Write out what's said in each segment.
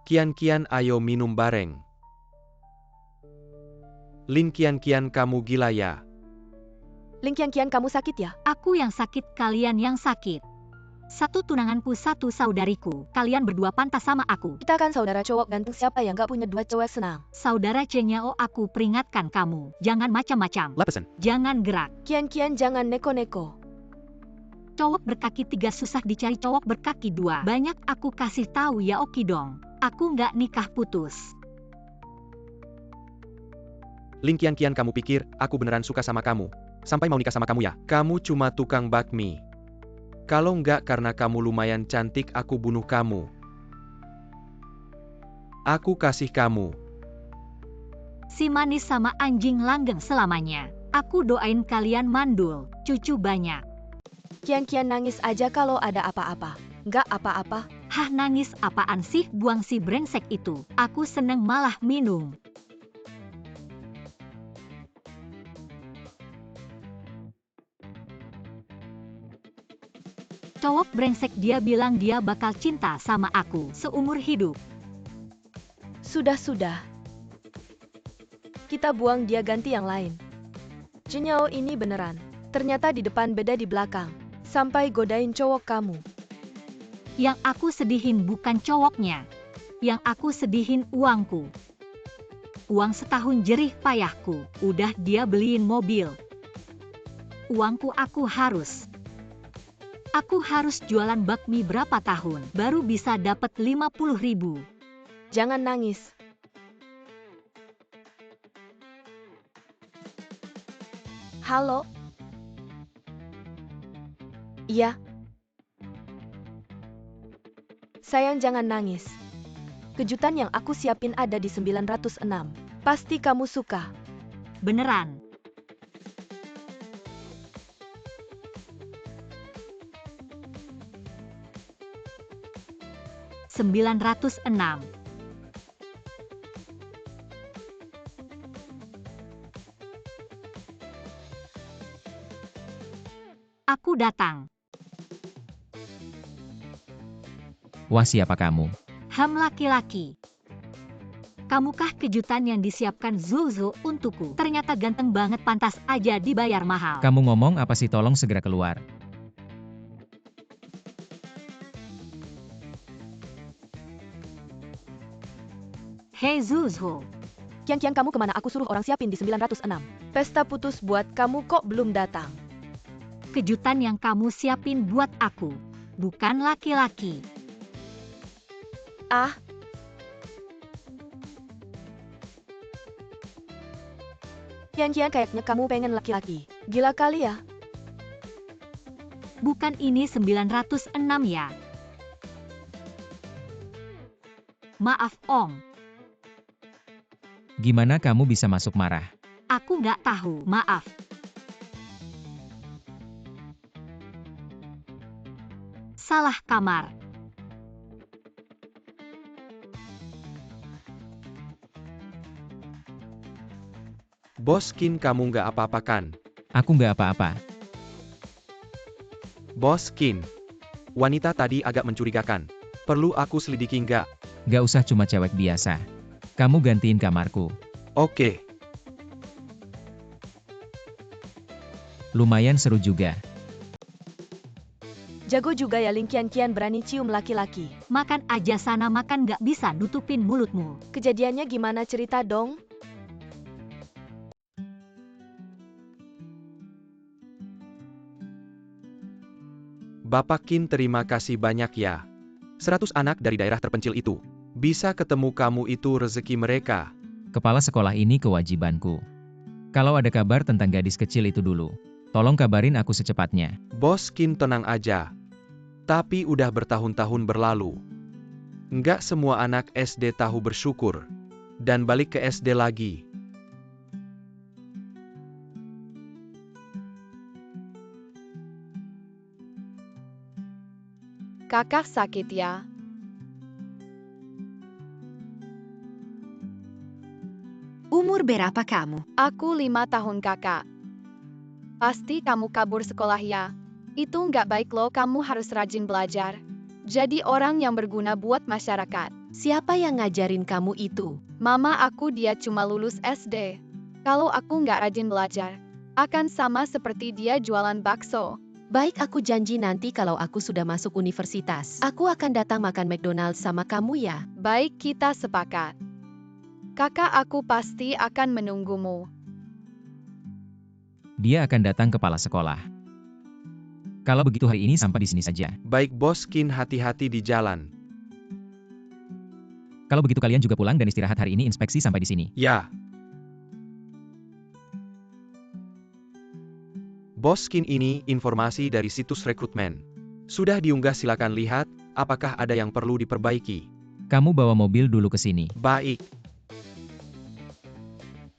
Kian ayo minum bareng. Lin Kian kamu gila ya? Lin Kian kamu sakit ya? Aku yang sakit, kalian yang sakit. Satu tunanganku, satu saudariku. Kalian berdua pantas sama aku. Kita kan saudara cowok ganteng, siapa yang gak punya dua cewek senang? Saudara Cenyao, aku peringatkan kamu. Jangan macam-macam. Lepasan. Jangan gerak. Kian jangan neko-neko. Cowok berkaki 3 susah dicari, cowok berkaki 2 banyak. Aku kasih tahu ya, oki dong. Aku nggak nikah putus. Lin Kian kamu pikir aku beneran suka sama kamu sampai mau nikah sama kamu ya? Kamu cuma tukang bakmi. Kalau nggak karena kamu lumayan cantik, aku bunuh kamu. Aku kasih kamu. Si manis sama anjing langgeng selamanya. Aku doain kalian mandul, cucu banyak. Kian nangis aja kalau ada apa-apa. Nggak apa-apa. Hah, nangis apaan sih? Buang si brengsek itu. Aku seneng malah minum. Cowok brengsek, dia bilang dia bakal cinta sama aku seumur hidup. Sudah. Kita buang dia, ganti yang lain. Cenyao ini beneran. Ternyata di depan beda di belakang. Sampai godain cowok kamu. Yang aku sedihin bukan cowoknya. Yang aku sedihin uangku. Uang setahun jerih payahku. Udah dia beliin mobil. Uangku aku harus jualan bakmi berapa tahun baru bisa dapat 50.000. Jangan nangis. Halo? Iya. Sayang, jangan nangis. Kejutan yang aku siapin ada di 906. Pasti kamu suka. Beneran. (906) Aku datang. Wah, siapa kamu? Laki-laki. Kamukah kejutan yang disiapkan Zuzu untukku? Ternyata ganteng banget, pantas aja dibayar mahal. Kamu ngomong apa sih? Tolong segera keluar. Hei Zuzu. Kian kamu kemana? Aku suruh orang siapin di 906. Pesta putus buat kamu kok belum datang? Kejutan yang kamu siapin buat aku, bukan laki-laki. Ah. Kian kayaknya kamu pengen laki-laki. Gila kali ya. Bukan ini 906 ya. Maaf Om. Gimana kamu bisa masuk marah? Aku nggak tahu, maaf. Salah kamar. Bos Kin, kamu nggak apa-apa kan? Aku nggak apa-apa. Bos Kin, wanita tadi agak mencurigakan. Perlu aku selidiki nggak? Nggak usah, cuma cewek biasa. Kamu gantiin kamarku. Oke. Lumayan seru juga. Jago juga ya Lin Kian berani cium laki-laki. Makan aja sana, makan, nggak bisa nutupin mulutmu. Kejadiannya gimana, cerita dong? Bapak Kin, terima kasih banyak ya. 100 anak dari daerah terpencil itu. Bisa ketemu kamu itu rezeki mereka. Kepala sekolah ini kewajibanku. Kalau ada kabar tentang gadis kecil itu dulu, tolong kabarin aku secepatnya. Bos Kin, tenang aja. Tapi udah bertahun-tahun berlalu. Nggak semua anak SD tahu bersyukur. Dan balik ke SD lagi. Kakak sakit ya? Umur berapa kamu? Aku 5 tahun kakak. Pasti kamu kabur sekolah ya? Itu nggak baik loh, kamu harus rajin belajar. Jadi orang yang berguna buat masyarakat. Siapa yang ngajarin kamu itu? Mama aku dia cuma lulus SD. Kalau aku nggak rajin belajar, akan sama seperti dia jualan bakso. Baik, aku janji nanti kalau aku sudah masuk universitas, aku akan datang makan McDonald's sama kamu ya. Baik, kita sepakat. Kakak aku pasti akan menunggumu. Dia akan datang kepala sekolah. Kalau begitu hari ini sampai di sini saja. Baik bos Kin, hati-hati di jalan. Kalau begitu kalian juga pulang dan istirahat hari ini, inspeksi sampai di sini. Ya. Bos Kin, ini informasi dari situs rekrutmen. Sudah diunggah, silakan lihat, apakah ada yang perlu diperbaiki. Kamu bawa mobil dulu ke sini. Baik.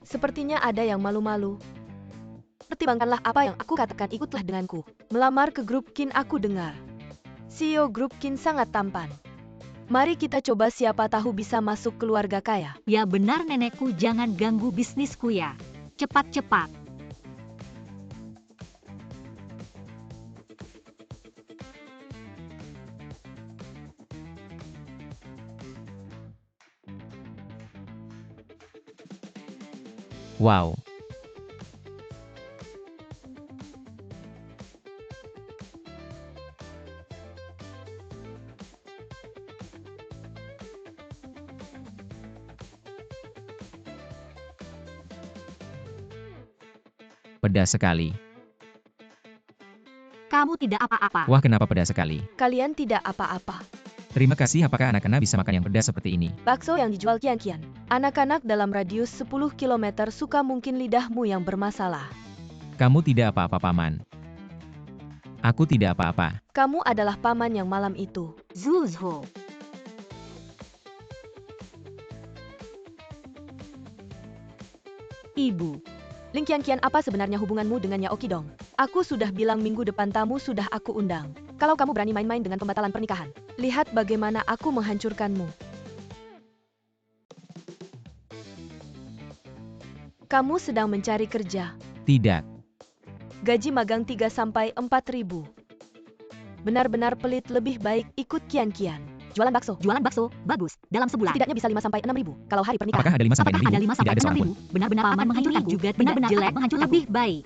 Sepertinya ada yang malu-malu. Pertimbangkanlah apa yang aku katakan, ikutlah denganku. Melamar ke grup Kin, aku dengar. CEO grup Kin sangat tampan. Mari kita coba, siapa tahu bisa masuk keluarga kaya. Ya benar nenekku, jangan ganggu bisnisku ya. Cepat-cepat. Wow. Pedas sekali. Kamu tidak apa-apa. Wah, kenapa pedas sekali? Kalian tidak apa-apa. Terima kasih. Apakah anak-anak bisa makan yang pedas seperti ini? Bakso yang dijual kian-kian. Anak-anak dalam radius 10 km suka, mungkin lidahmu yang bermasalah. Kamu tidak apa-apa, Paman. Aku tidak apa-apa. Kamu adalah paman yang malam itu. Zuzho. Ibu. Ling Qianqian, apa sebenarnya hubunganmu dengan Yaoki Dong? Aku sudah bilang minggu depan tamu sudah aku undang. Kalau kamu berani main-main dengan pembatalan pernikahan, lihat bagaimana aku menghancurkanmu. Kamu sedang mencari kerja. Tidak. Gaji magang 3-4 ribu. Benar-benar pelit, lebih baik ikut Qianqian. Jualan bakso. Jualan bakso, bagus. Dalam sebulan. Setidaknya bisa 5-6 ribu. Kalau hari pernikahan. Apakah ada 5 sampai 6 Apakah ribu? ada 5 Tidak sampai ada 6 seorang pun. ribu? Benar-benar paman menghancurkanku. juga Benar-benar jelek, menghancurkanku. Lebih baik.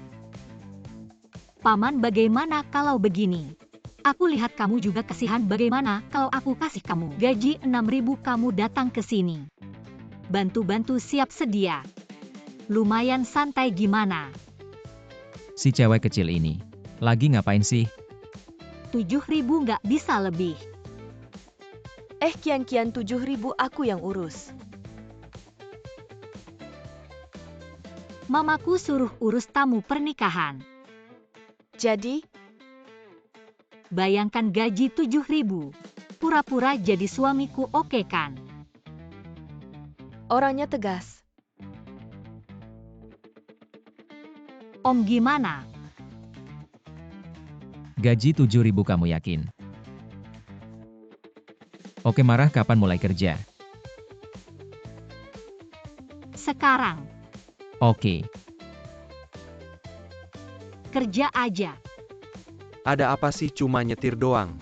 Paman, bagaimana kalau begini? Aku lihat kamu juga kasihan, bagaimana kalau aku kasih kamu gaji 6 ribu, kamu datang ke sini. Bantu-bantu, siap sedia. Lumayan santai, gimana? Si cewek kecil ini. Lagi ngapain sih? 7 ribu nggak bisa lebih. Qianqian, 7 ribu aku yang urus. Mamaku suruh urus tamu pernikahan. Jadi, Bayangkan gaji 7 ribu. Pura-pura jadi suamiku, oke kan? orangnya tegas. Om gimana? Gaji 7 ribu, kamu yakin? Oke, marah, kapan mulai kerja? Sekarang. Oke. Kerja aja. Ada apa sih, cuma nyetir doang?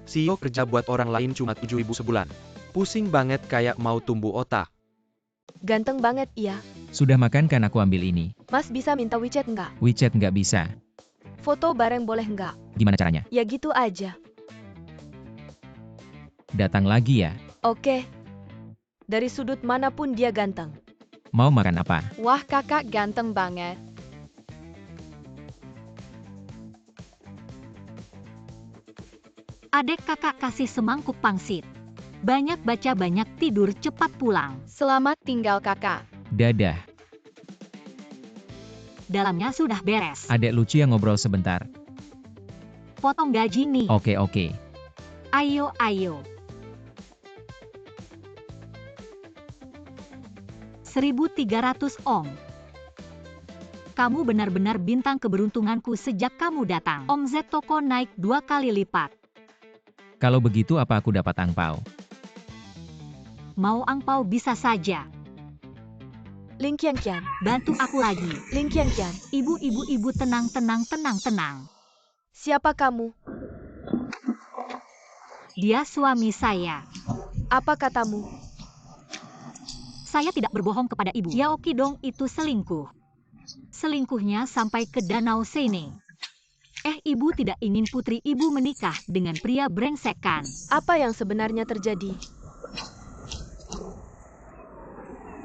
CEO kerja buat orang lain cuma 7 ribu sebulan. Pusing banget, kayak mau tumbuh otak. Ganteng banget, iya. Sudah makan kan, aku ambil ini. Mas bisa minta WeChat nggak? WeChat nggak bisa. Foto bareng boleh nggak? Gimana caranya? Ya gitu aja. Datang lagi ya? Oke. Dari sudut manapun dia ganteng. Mau makan apa? Wah, kakak ganteng banget. Adek kakak kasih semangkuk pangsit. Banyak baca, banyak tidur, cepat pulang. Selamat tinggal kakak. Dadah. Dalamnya sudah beres. Adek lucu yang ngobrol sebentar. Potong gaji nih. Oke. Ayo, ayo. 1.300 Om. Kamu benar-benar bintang keberuntunganku sejak kamu datang. Omzet toko naik 2 kali lipat. Kalau begitu apa aku dapat angpau? Mau angpau bisa saja. Ling Qianqian, Bantu aku lagi. Ling Qianqian. Ibu, tenang. Siapa kamu? Dia suami saya. Apa katamu? Saya tidak berbohong kepada ibu. Yao Qidong itu selingkuh. Selingkuhnya sampai ke Danau Sene. Ibu tidak ingin putri ibu menikah dengan pria brengsekan. Apa yang sebenarnya terjadi?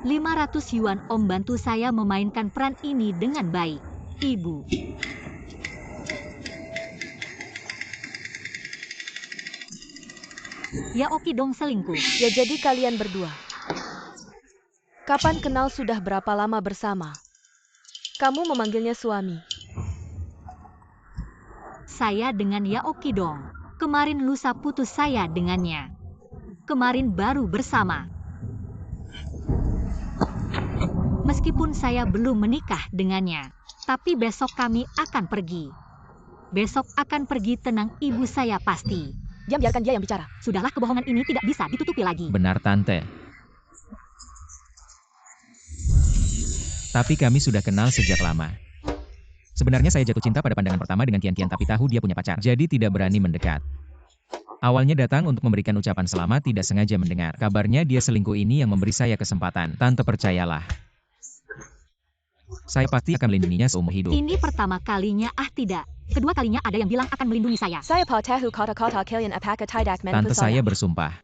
500 yuan Om bantu saya memainkan peran ini dengan baik. Ibu. Yao Qidong selingkuh. Ya jadi kalian berdua. Kapan kenal sudah berapa lama bersama? Kamu memanggilnya suami. Saya dengan Yao Qidong. Kemarin lusa putus saya dengannya. Kemarin baru bersama. Meskipun saya belum menikah dengannya, tapi besok kami akan pergi. Besok akan pergi, tenang ibu, saya pasti. Diam, biarkan dia yang bicara. Sudahlah, kebohongan ini tidak bisa ditutupi lagi. Benar, Tante. Tapi kami sudah kenal sejak lama. Sebenarnya saya jatuh cinta pada pandangan pertama dengan Qian, tapi tahu dia punya pacar. Jadi tidak berani mendekat. Awalnya datang untuk memberikan ucapan selamat, tidak sengaja mendengar. Kabarnya dia selingkuh, ini yang memberi saya kesempatan. Tante percayalah. Saya pasti akan melindunginya seumur hidup. Ini pertama kalinya, tidak. Kedua kalinya ada yang bilang akan melindungi saya. Saya tahu kata-kata kalian apakah tidak Tante saya bersumpah.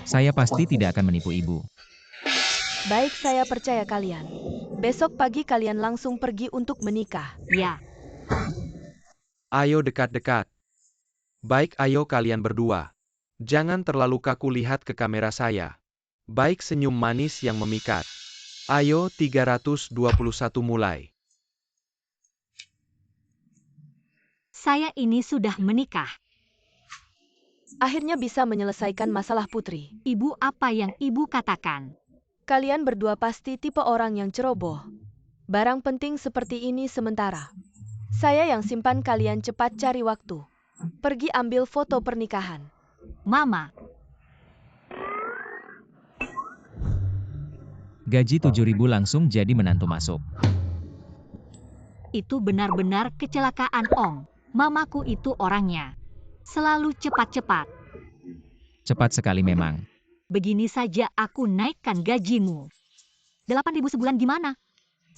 Saya pasti tidak akan menipu ibu. Baik, saya percaya kalian. Besok pagi kalian langsung pergi untuk menikah. Ya. Ayo dekat-dekat. Baik, ayo kalian berdua. Jangan terlalu kaku, lihat ke kamera saya. Baik, senyum manis yang memikat. Ayo, 321 mulai. Saya ini sudah menikah. Akhirnya bisa menyelesaikan masalah putri. Ibu, apa yang ibu katakan? Kalian berdua pasti tipe orang yang ceroboh. Barang penting seperti ini sementara. Saya yang simpan, kalian cepat cari waktu. Pergi ambil foto pernikahan. Mama. Gaji 7.000 langsung jadi menantu masuk. Itu benar-benar kecelakaan, Ong. Mamaku itu orangnya selalu cepat-cepat. Cepat sekali memang. Begini saja aku naikkan gajimu. 8.000 sebulan gimana?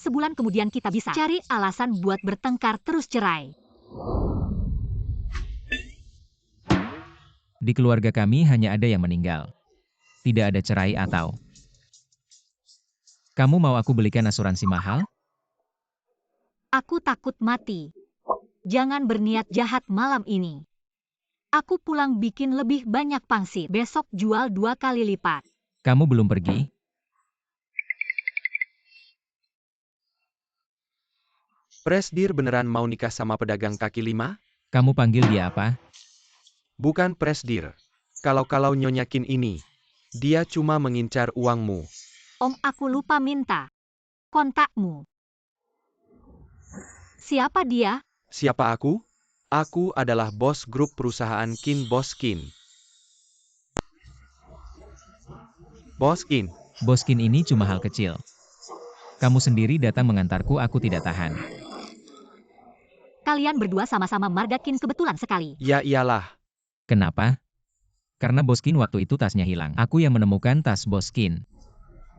Sebulan kemudian kita bisa cari alasan buat bertengkar terus cerai. Di keluarga kami hanya ada yang meninggal. Tidak ada cerai atau... Kamu mau aku belikan asuransi mahal? Aku takut mati. Jangan berniat jahat malam ini. Aku pulang bikin lebih banyak pangsit. Besok jual 2 kali lipat. Kamu belum pergi? Presdir beneran mau nikah sama pedagang kaki lima? Kamu panggil dia apa? Bukan Presdir. Kalau Nyonya Qin ini, dia cuma mengincar uangmu. Om, aku lupa minta kontakmu. Siapa dia? Siapa aku? Aku adalah bos grup perusahaan Qin, Bos Qin. Bos Qin. Bos Qin ini cuma hal kecil. Kamu sendiri datang mengantarku, aku tidak tahan. Kalian berdua sama-sama marga Qin, kebetulan sekali. Ya iyalah. Kenapa? Karena Bos Qin waktu itu tasnya hilang. Aku yang menemukan tas Bos Qin.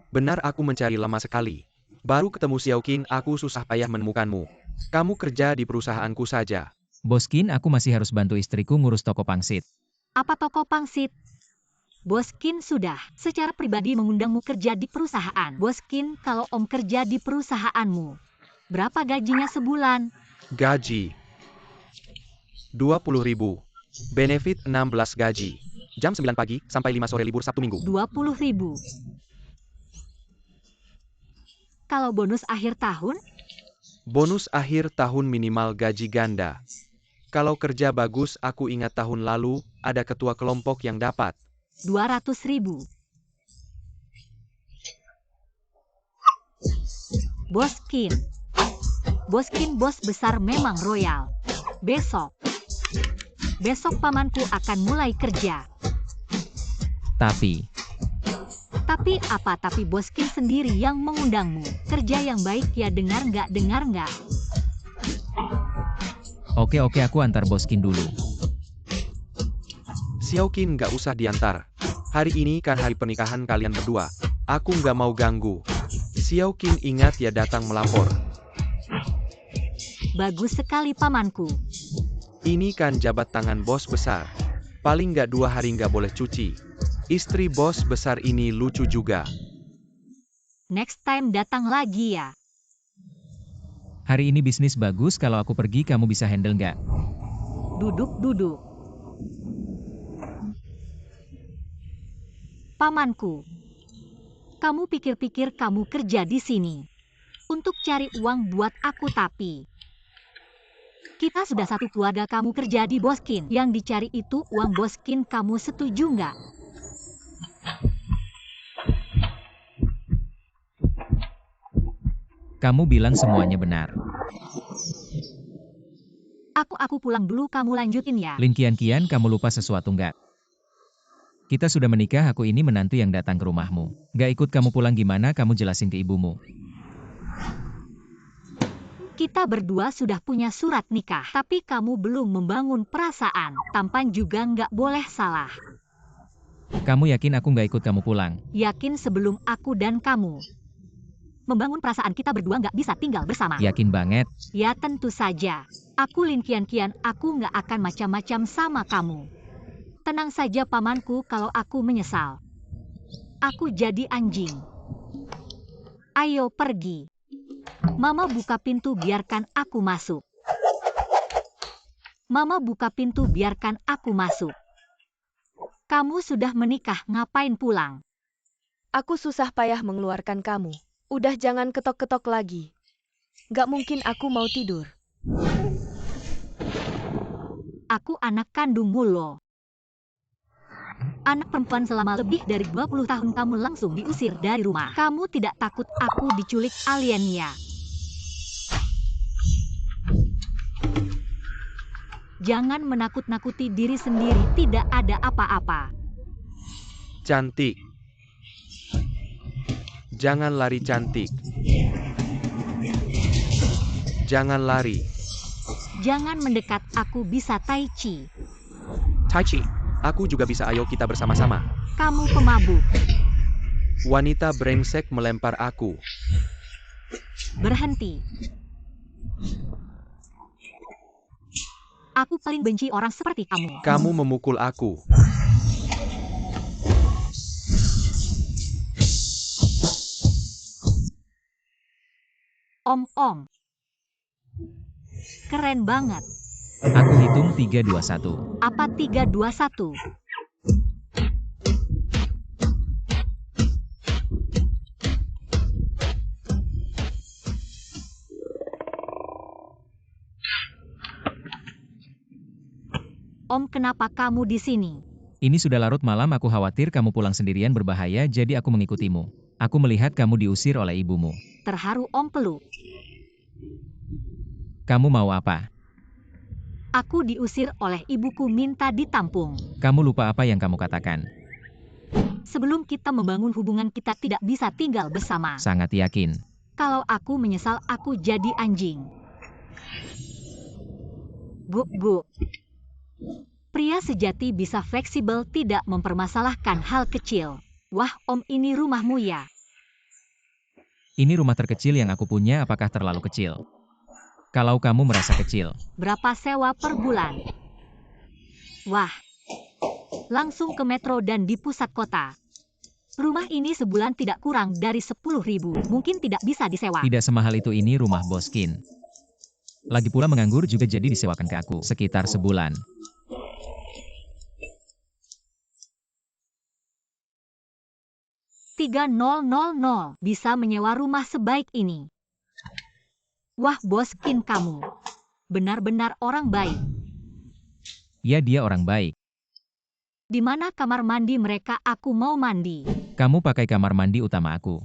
Benar, aku mencari lama sekali. Baru ketemu Xiao Qin, aku susah payah menemukanmu. Kamu kerja di perusahaanku saja. Bos Qin, aku masih harus bantu istriku ngurus toko pangsit. Apa toko pangsit? Bos Qin sudah secara pribadi mengundangmu kerja di perusahaan. Bos Qin, kalau Om kerja di perusahaanmu, berapa gajinya sebulan? Gaji 20.000. Benefit 16 gaji. Jam 9 pagi sampai 5 sore, libur Sabtu Minggu. 20.000. Kalau bonus akhir tahun? Bonus akhir tahun minimal gaji ganda. Kalau kerja bagus, aku ingat tahun lalu, ada ketua kelompok yang dapat 200.000. Bos Qin. Bos Qin, bos besar memang royal. Besok pamanku akan mulai kerja. Tapi apa? Tapi Bos Qin sendiri yang mengundangmu. Kerja yang baik ya, dengar nggak? Oke, aku antar Bos Qin dulu. Xiao Qin nggak usah diantar. Hari ini kan hari pernikahan kalian berdua. Aku nggak mau ganggu. Xiao Qin ingat ya datang melapor. Bagus sekali pamanku. Ini kan jabat tangan bos besar. Paling nggak 2 hari nggak boleh cuci. Istri bos besar ini lucu juga. Next time datang lagi ya. Hari ini bisnis bagus, kalau aku pergi kamu bisa handle nggak? Duduk. Pamanku, kamu pikir-pikir kamu kerja di sini untuk cari uang buat aku, tapi kita sudah satu keluarga. Kamu kerja di Boskin, yang dicari itu uang Boskin. Kamu setuju nggak? Kamu bilang semuanya benar. Aku pulang dulu, kamu lanjutin ya. Lin Qian, kamu lupa sesuatu nggak? Kita sudah menikah, aku ini menantu yang datang ke rumahmu. Nggak ikut kamu pulang gimana, kamu jelasin ke ibumu. Kita berdua sudah punya surat nikah, tapi kamu belum membangun perasaan. Tampan juga nggak boleh salah. Kamu yakin aku nggak ikut kamu pulang? Yakin sebelum aku dan kamu membangun perasaan, kita berdua nggak bisa tinggal bersama. Yakin banget? Ya tentu saja. Aku Lin Qian, aku nggak akan macam-macam sama kamu. Tenang saja pamanku, kalau aku menyesal, aku jadi anjing. Ayo pergi. Mama buka pintu, biarkan aku masuk. Mama buka pintu, biarkan aku masuk. Kamu sudah menikah, ngapain pulang? Aku susah payah mengeluarkan kamu. Udah jangan ketok-ketok lagi. Gak mungkin aku mau tidur. Aku anak kandungmu loh. Anak perempuan selama lebih dari 20 tahun kamu langsung diusir dari rumah. Kamu tidak takut aku diculik alien ya? Jangan menakut-nakuti diri sendiri, tidak ada apa-apa. Cantik. Jangan lari cantik. Jangan lari. Jangan mendekat, aku bisa tai chi. Tai Chi. Aku juga bisa, ayo kita bersama-sama. Kamu pemabuk. Wanita brengsek melempar aku. Berhenti. Aku paling benci orang seperti kamu. Kamu memukul aku. Om. Keren banget. Aku hitung 3, 2, 1. Apa 3, 2, 1? Om, kenapa kamu di sini? Ini sudah larut malam, aku khawatir kamu pulang sendirian berbahaya, jadi aku mengikutimu. Aku melihat kamu diusir oleh ibumu. Terharu Om peluk. Kamu mau apa? Aku diusir oleh ibuku, minta ditampung. Kamu lupa apa yang kamu katakan? Sebelum kita membangun hubungan, kita tidak bisa tinggal bersama. Sangat yakin. Kalau aku menyesal, aku jadi anjing. Bu. Pria sejati bisa fleksibel, tidak mempermasalahkan hal kecil. Wah Om, ini rumahmu ya? Ini rumah terkecil yang aku punya, apakah terlalu kecil? Kalau kamu merasa kecil. Berapa sewa per bulan? Wah, langsung ke metro dan di pusat kota. Rumah ini sebulan tidak kurang dari 10.000. Mungkin tidak bisa disewa. Tidak semahal itu, ini rumah Boskin. Lagi pula menganggur juga, jadi disewakan ke aku. Sekitar sebulan. $3,000 bisa menyewa rumah sebaik ini. Wah, Boskin, kamu benar-benar orang baik. Ya, dia orang baik. Di mana kamar mandi mereka? Aku mau mandi. Kamu pakai kamar mandi utama aku.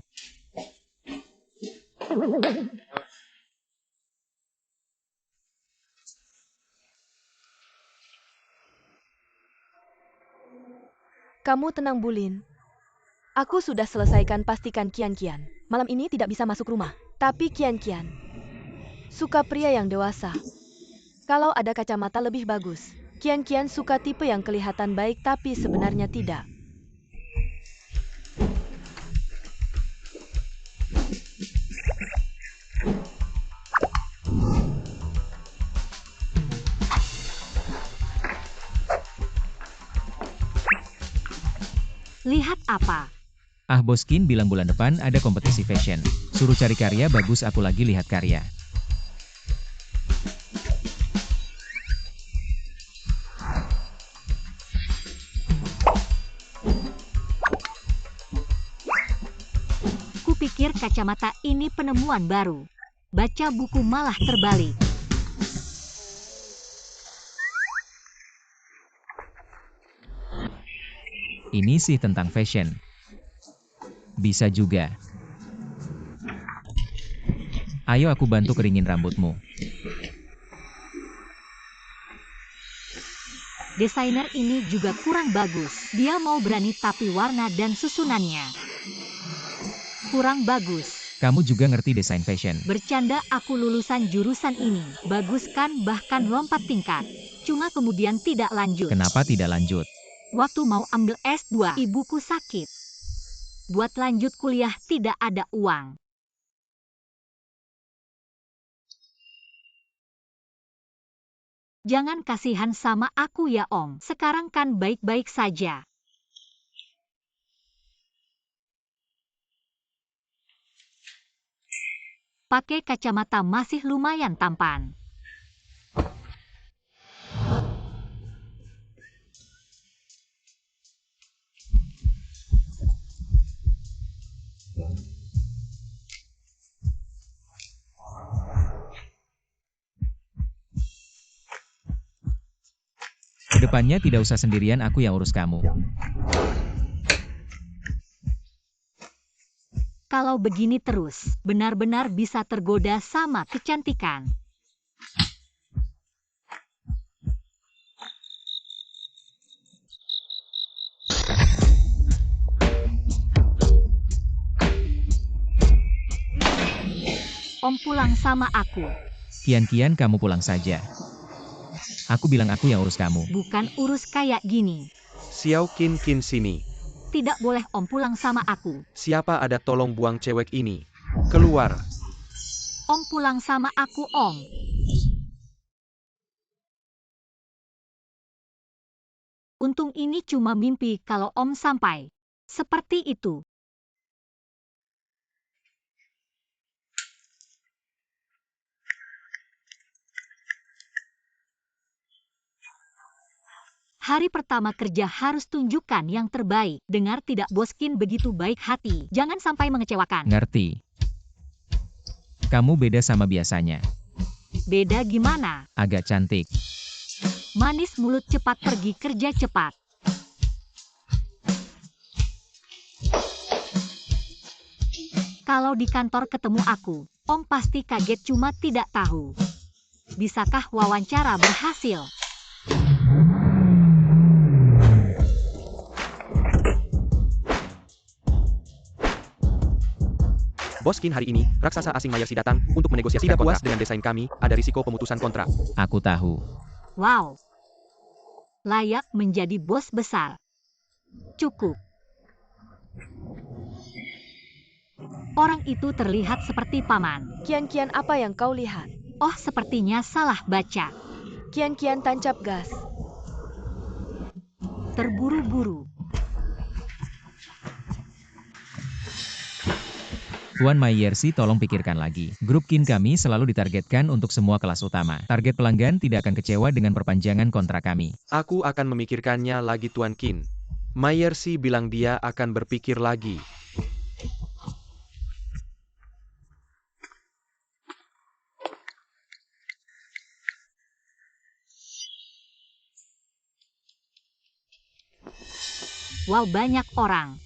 Kamu tenang, Bulin. Aku sudah selesaikan, pastikan Qian. Malam ini tidak bisa masuk rumah. Tapi Qian suka pria yang dewasa. Kalau ada kacamata lebih bagus. Qian suka tipe yang kelihatan baik tapi sebenarnya tidak. Lihat apa? Ah, Boskin bilang bulan depan ada kompetisi fashion. Suruh cari karya bagus, aku lagi lihat karya. Kupikir kacamata ini penemuan baru. Baca buku malah terbalik. Ini sih tentang fashion. Bisa juga. Ayo aku bantu keringin rambutmu. Desainer ini juga kurang bagus. Dia mau berani tapi warna dan susunannya kurang bagus. Kamu juga ngerti desain fashion. Bercanda, aku lulusan jurusan ini. Bagus kan, bahkan lompat tingkat. Cuma kemudian tidak lanjut. Kenapa tidak lanjut? Waktu mau ambil S2, ibuku sakit. Buat lanjut kuliah tidak ada uang. Jangan kasihan sama aku ya Om. Sekarang kan baik-baik saja. Pakai kacamata masih lumayan tampan. Kedepannya tidak usah sendirian, aku yang urus kamu. Kalau begini terus, benar-benar bisa tergoda sama kecantikan. Om pulang sama aku. Kian-kian kamu pulang saja. Aku bilang aku yang urus kamu. Bukan urus kayak gini. Xiao Qin sini. Tidak boleh Om pulang sama aku. Siapa ada, tolong buang cewek ini. Keluar. Om pulang sama aku Om. Untung ini cuma mimpi kalau Om sampai seperti itu. Hari pertama kerja harus tunjukkan yang terbaik. Dengar tidak, Boskin begitu baik hati. Jangan sampai mengecewakan. Ngerti. Kamu beda sama biasanya. Beda gimana? Agak cantik. Manis mulut, cepat pergi kerja cepat. Kalau di kantor ketemu aku, Om pasti kaget, cuma tidak tahu. Bisakah wawancara berhasil? Boskin, hari ini, raksasa asing Mayersi datang untuk menegosiasi. Tidak puas dengan desain kami, ada risiko pemutusan kontrak. Aku tahu. Wow. Layak menjadi bos besar. Cukup. Orang itu terlihat seperti paman. Kian apa yang kau lihat? Oh, sepertinya salah baca. Kian tancap gas. Terburu-buru. Tuan Mayersi, tolong pikirkan lagi. Grup Qin kami selalu ditargetkan untuk semua kelas utama. Target pelanggan tidak akan kecewa dengan perpanjangan kontrak kami. Aku akan memikirkannya lagi, Tuan Qin. Mayersi bilang dia akan berpikir lagi. Wow, banyak orang.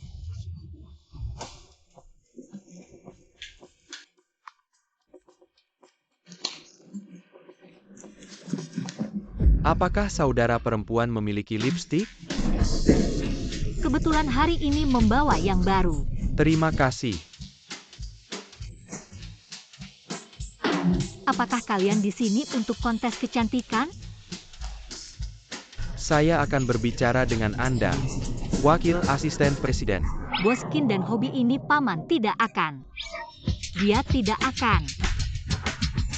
Apakah saudara perempuan memiliki lipstik? Kebetulan hari ini membawa yang baru. Terima kasih. Apakah kalian di sini untuk kontes kecantikan? Saya akan berbicara dengan Anda, Wakil Asisten Presiden. Boskin dan hobi ini paman tidak akan. Dia tidak akan.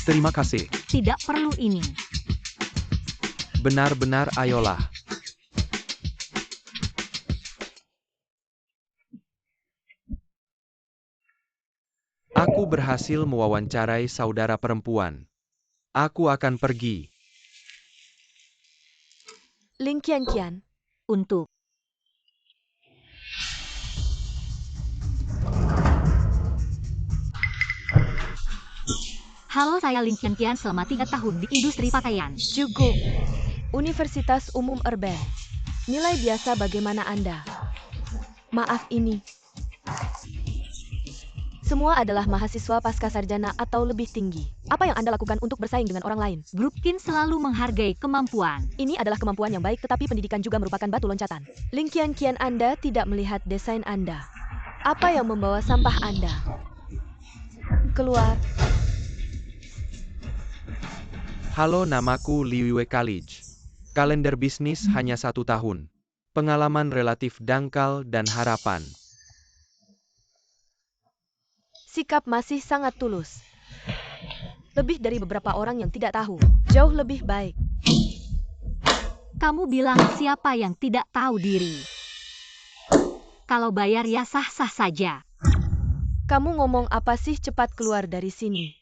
Terima kasih. Tidak perlu ini. Benar-benar ayolah. Aku berhasil mewawancarai saudara perempuan. Aku akan pergi. Ling Qianqian. Untuk Halo, saya Ling Qianqian selama 3 tahun di industri pakaian. Jugo. Universitas Umum Urban. Nilai biasa bagaimana Anda? Maaf ini. Semua adalah mahasiswa pasca sarjana atau lebih tinggi. Apa yang Anda lakukan untuk bersaing dengan orang lain? Grup Kin selalu menghargai kemampuan. Ini adalah kemampuan yang baik tetapi pendidikan juga merupakan batu loncatan. Ling Qianqian, Anda tidak melihat desain Anda. Apa yang membawa sampah Anda? Keluar. Halo, namaku Liu Wei College. Kalender bisnis hanya 1 tahun. Pengalaman relatif dangkal dan harapan. Sikap masih sangat tulus. Lebih dari beberapa orang yang tidak tahu. Jauh lebih baik. Kamu bilang siapa yang tidak tahu diri? Kalau bayar ya sah-sah saja. Kamu ngomong apa sih? Cepat keluar dari sini.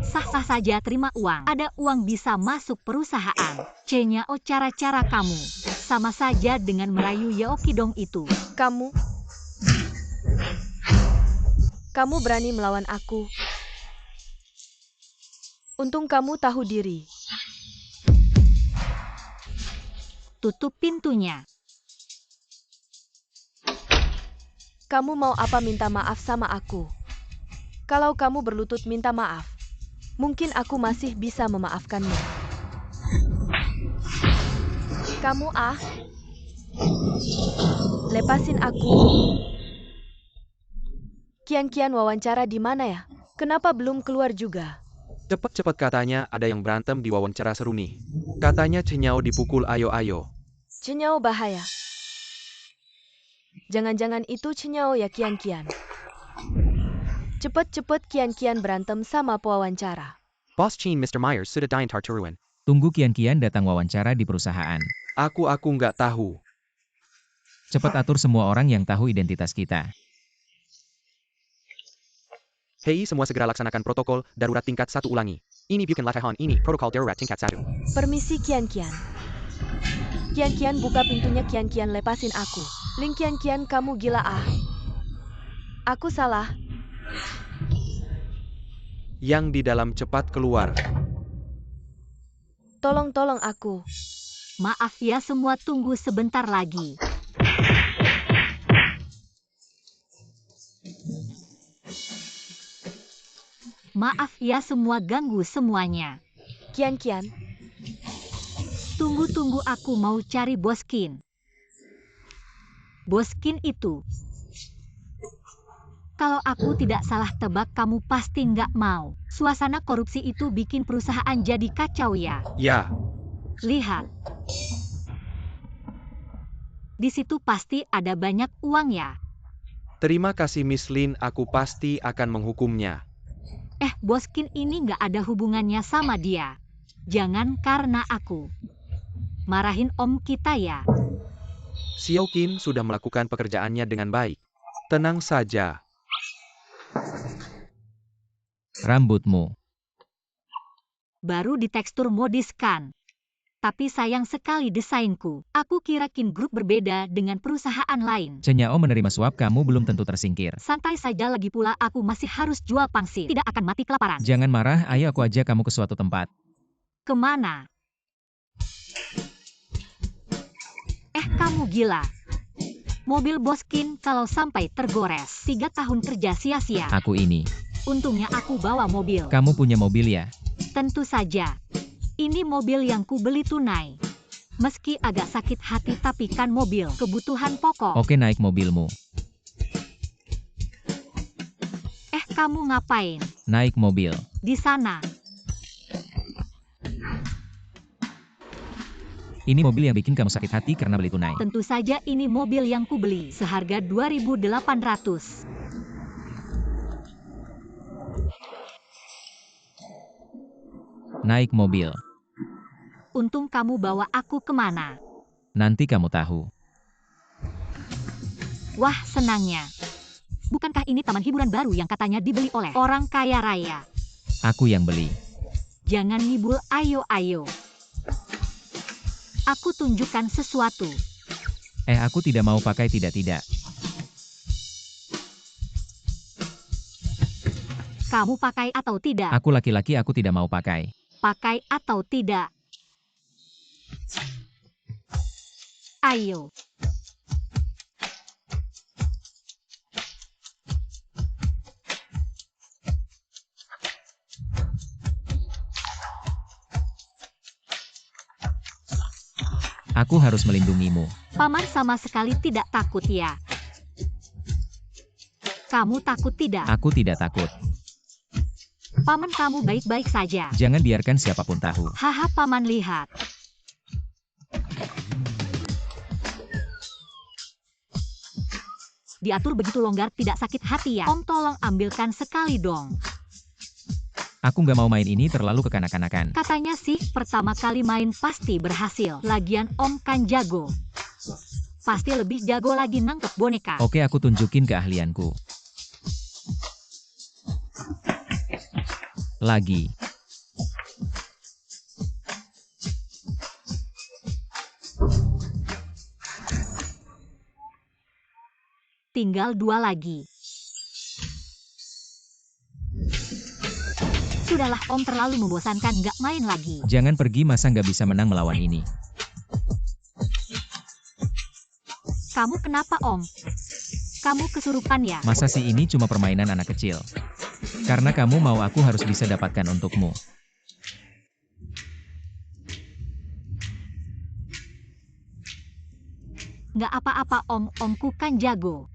Sah-sah saja terima uang. Ada uang bisa masuk perusahaan. C-nya cara-cara kamu. Sama saja dengan merayu Yeokidong itu. Kamu berani melawan aku. Untung kamu tahu diri. Tutup pintunya. Kamu mau apa? Minta maaf sama aku. Kalau kamu berlutut minta maaf, mungkin aku masih bisa memaafkanmu. Kamu lepasin aku. Qianqian, wawancara di mana ya? Kenapa belum keluar juga? Cepat-cepat, katanya ada yang berantem di wawancara seru nih. Katanya Cenyao dipukul, ayo-ayo. Cenyao bahaya. Jangan-jangan itu Cenyao ya Qianqian. Cepet-cepet Qianqian berantem sama pewawancara. Boss Chin, Mr. Myers sudah diantar turuan. Tunggu Qianqian datang wawancara di perusahaan. Aku nggak tahu. Cepat atur semua orang yang tahu identitas kita. Hei, semua segera laksanakan protokol darurat tingkat 1 ulangi. Ini bukan latihan, ini protokol darurat tingkat 1. Permisi Qianqian. Qianqian, buka pintunya. Qianqian, lepasin aku. Ling Qianqian, kamu gila Aku salah. Yang di dalam cepat keluar. Tolong aku. Maaf ya semua, tunggu sebentar lagi. Maaf ya semua, ganggu semuanya. Qianqian, Tunggu, aku mau cari Bos Qin. Bos Qin itu. Kalau aku tidak salah tebak, kamu pasti nggak mau. Suasana korupsi itu bikin perusahaan jadi kacau ya. Ya, Lihat. Di situ pasti ada banyak uang ya. terima kasih Miss Lin, aku pasti akan menghukumnya. Bos Qin ini nggak ada hubungannya sama dia. Jangan karena aku. Marahin om kita ya. Xiao Qin sudah melakukan pekerjaannya dengan baik. Tenang saja. Rambutmu. Baru ditekstur modis kan. Tapi sayang sekali desainku. Aku kira Kin Group berbeda dengan perusahaan lain. Cenyao menerima suap, kamu belum tentu tersingkir. Santai saja, lagi pula aku masih harus jual pangsit. Tidak akan mati kelaparan. Jangan marah, ayo aku ajak kamu ke suatu tempat. Kemana? Kamu gila. Mobil Bos Qin kalau sampai tergores. 3 tahun kerja sia-sia. Aku ini. Untungnya aku bawa mobil. Kamu punya mobil ya? Tentu saja. Ini mobil yang kubeli tunai. Meski agak sakit hati tapi kan mobil kebutuhan pokok. Oke, naik mobilmu. Kamu ngapain? Naik mobil. Di sana. Ini mobil yang bikin kamu sakit hati karena beli tunai. Tentu saja ini mobil yang kubeli seharga 2.800. Naik mobil. Untung kamu bawa aku kemana? Nanti kamu tahu. Wah, senangnya. Bukankah ini taman hiburan baru yang katanya dibeli oleh orang kaya raya? Aku yang beli. Jangan ngibul, ayo. Aku tunjukkan sesuatu. Aku tidak mau pakai tidak. Kamu pakai atau tidak? Aku laki-laki, aku tidak mau pakai. Pakai atau tidak? Ayo. Aku harus melindungimu. Paman sama sekali tidak takut ya. Kamu takut tidak? Aku tidak takut. Paman, kamu baik-baik saja. Jangan biarkan siapapun tahu. Haha, paman lihat. Diatur begitu longgar, tidak sakit hati ya. Om, tolong ambilkan sekali dong. Aku nggak mau main ini, terlalu kekanak-kanakan. Katanya sih pertama kali main pasti berhasil. Lagian Om kan jago. Pasti lebih jago lagi nangkep boneka. Oke, aku tunjukin keahlianku. Lagi. Tinggal 2 lagi. Sudahlah Om, terlalu membosankan, nggak main lagi. Jangan pergi, masa nggak bisa menang melawan ini. Kamu kenapa Om? Kamu kesurupan ya? Masa sih ini cuma permainan anak kecil? Karena kamu mau, aku harus bisa dapatkan untukmu. Nggak apa-apa Om, omku kan jago.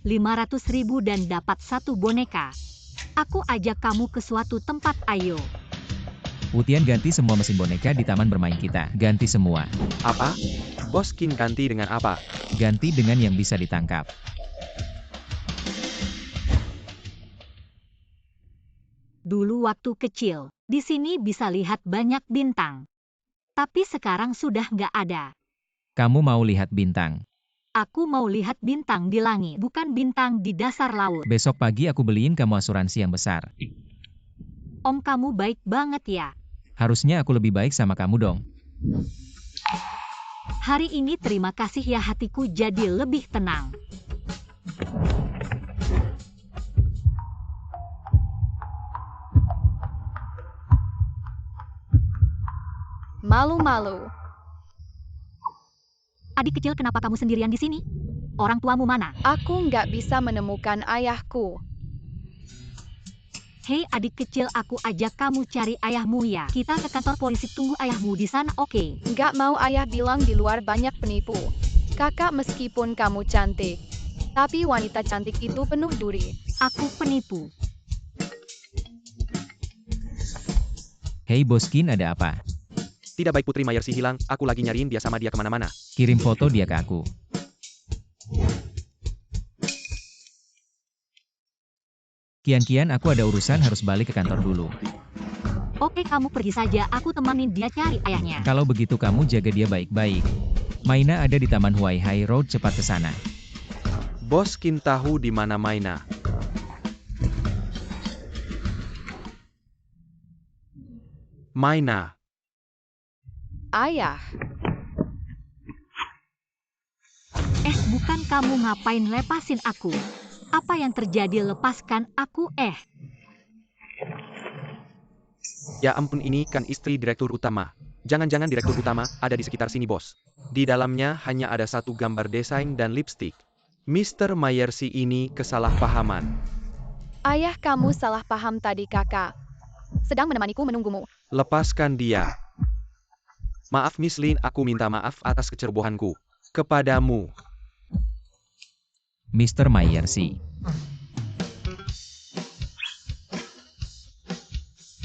500.000 dan dapat 1 boneka. Aku ajak kamu ke suatu tempat, ayo. Utian, ganti semua mesin boneka di taman bermain kita. Ganti semua. Apa? Bos Kin ganti dengan apa? Ganti dengan yang bisa ditangkap. Dulu waktu kecil, di sini bisa lihat banyak bintang. Tapi sekarang sudah nggak ada. Kamu mau lihat bintang? Aku mau lihat bintang di langit, bukan bintang di dasar laut. Besok pagi aku beliin kamu asuransi yang besar. Om, kamu baik banget ya. Harusnya aku lebih baik sama kamu dong. Hari ini terima kasih ya, hatiku jadi lebih tenang. Malu-malu. Adik kecil, kenapa kamu sendirian di sini? Orang tuamu mana? Aku nggak bisa menemukan ayahku. Hei adik kecil, aku ajak kamu cari ayahmu ya. Kita ke kantor polisi, tunggu ayahmu di sana, oke? Nggak mau, ayah bilang di luar banyak penipu. Kakak, meskipun kamu cantik, tapi wanita cantik itu penuh duri. Aku penipu. Hei Boskin, ada apa? Tidak baik, Putri Mayersi hilang, aku lagi nyariin dia sama dia kemana-mana. Kirim foto dia ke aku. Kian, aku ada urusan, harus balik ke kantor dulu. Oke, kamu pergi saja, aku temanin dia cari ayahnya. Kalau begitu kamu jaga dia baik-baik. Maina ada di Taman Huaihai Road, cepat ke sana. Bos Kin tahu di mana Maina. Maina. Ayah, Bukan, kamu ngapain lepasin aku? Apa yang terjadi, lepaskan aku, Ya ampun, ini kan istri direktur utama. Jangan-jangan direktur utama ada di sekitar sini, bos. Di dalamnya hanya ada satu gambar desain dan lipstik. Mr. Mayersi ini kesalahpahaman. ayah, kamu salah paham tadi. Kakak sedang menemaniku menunggumu. Lepaskan dia. Maaf Miss Lin, aku minta maaf atas kecerobohanku. Kepadamu. Mr. Mayersi.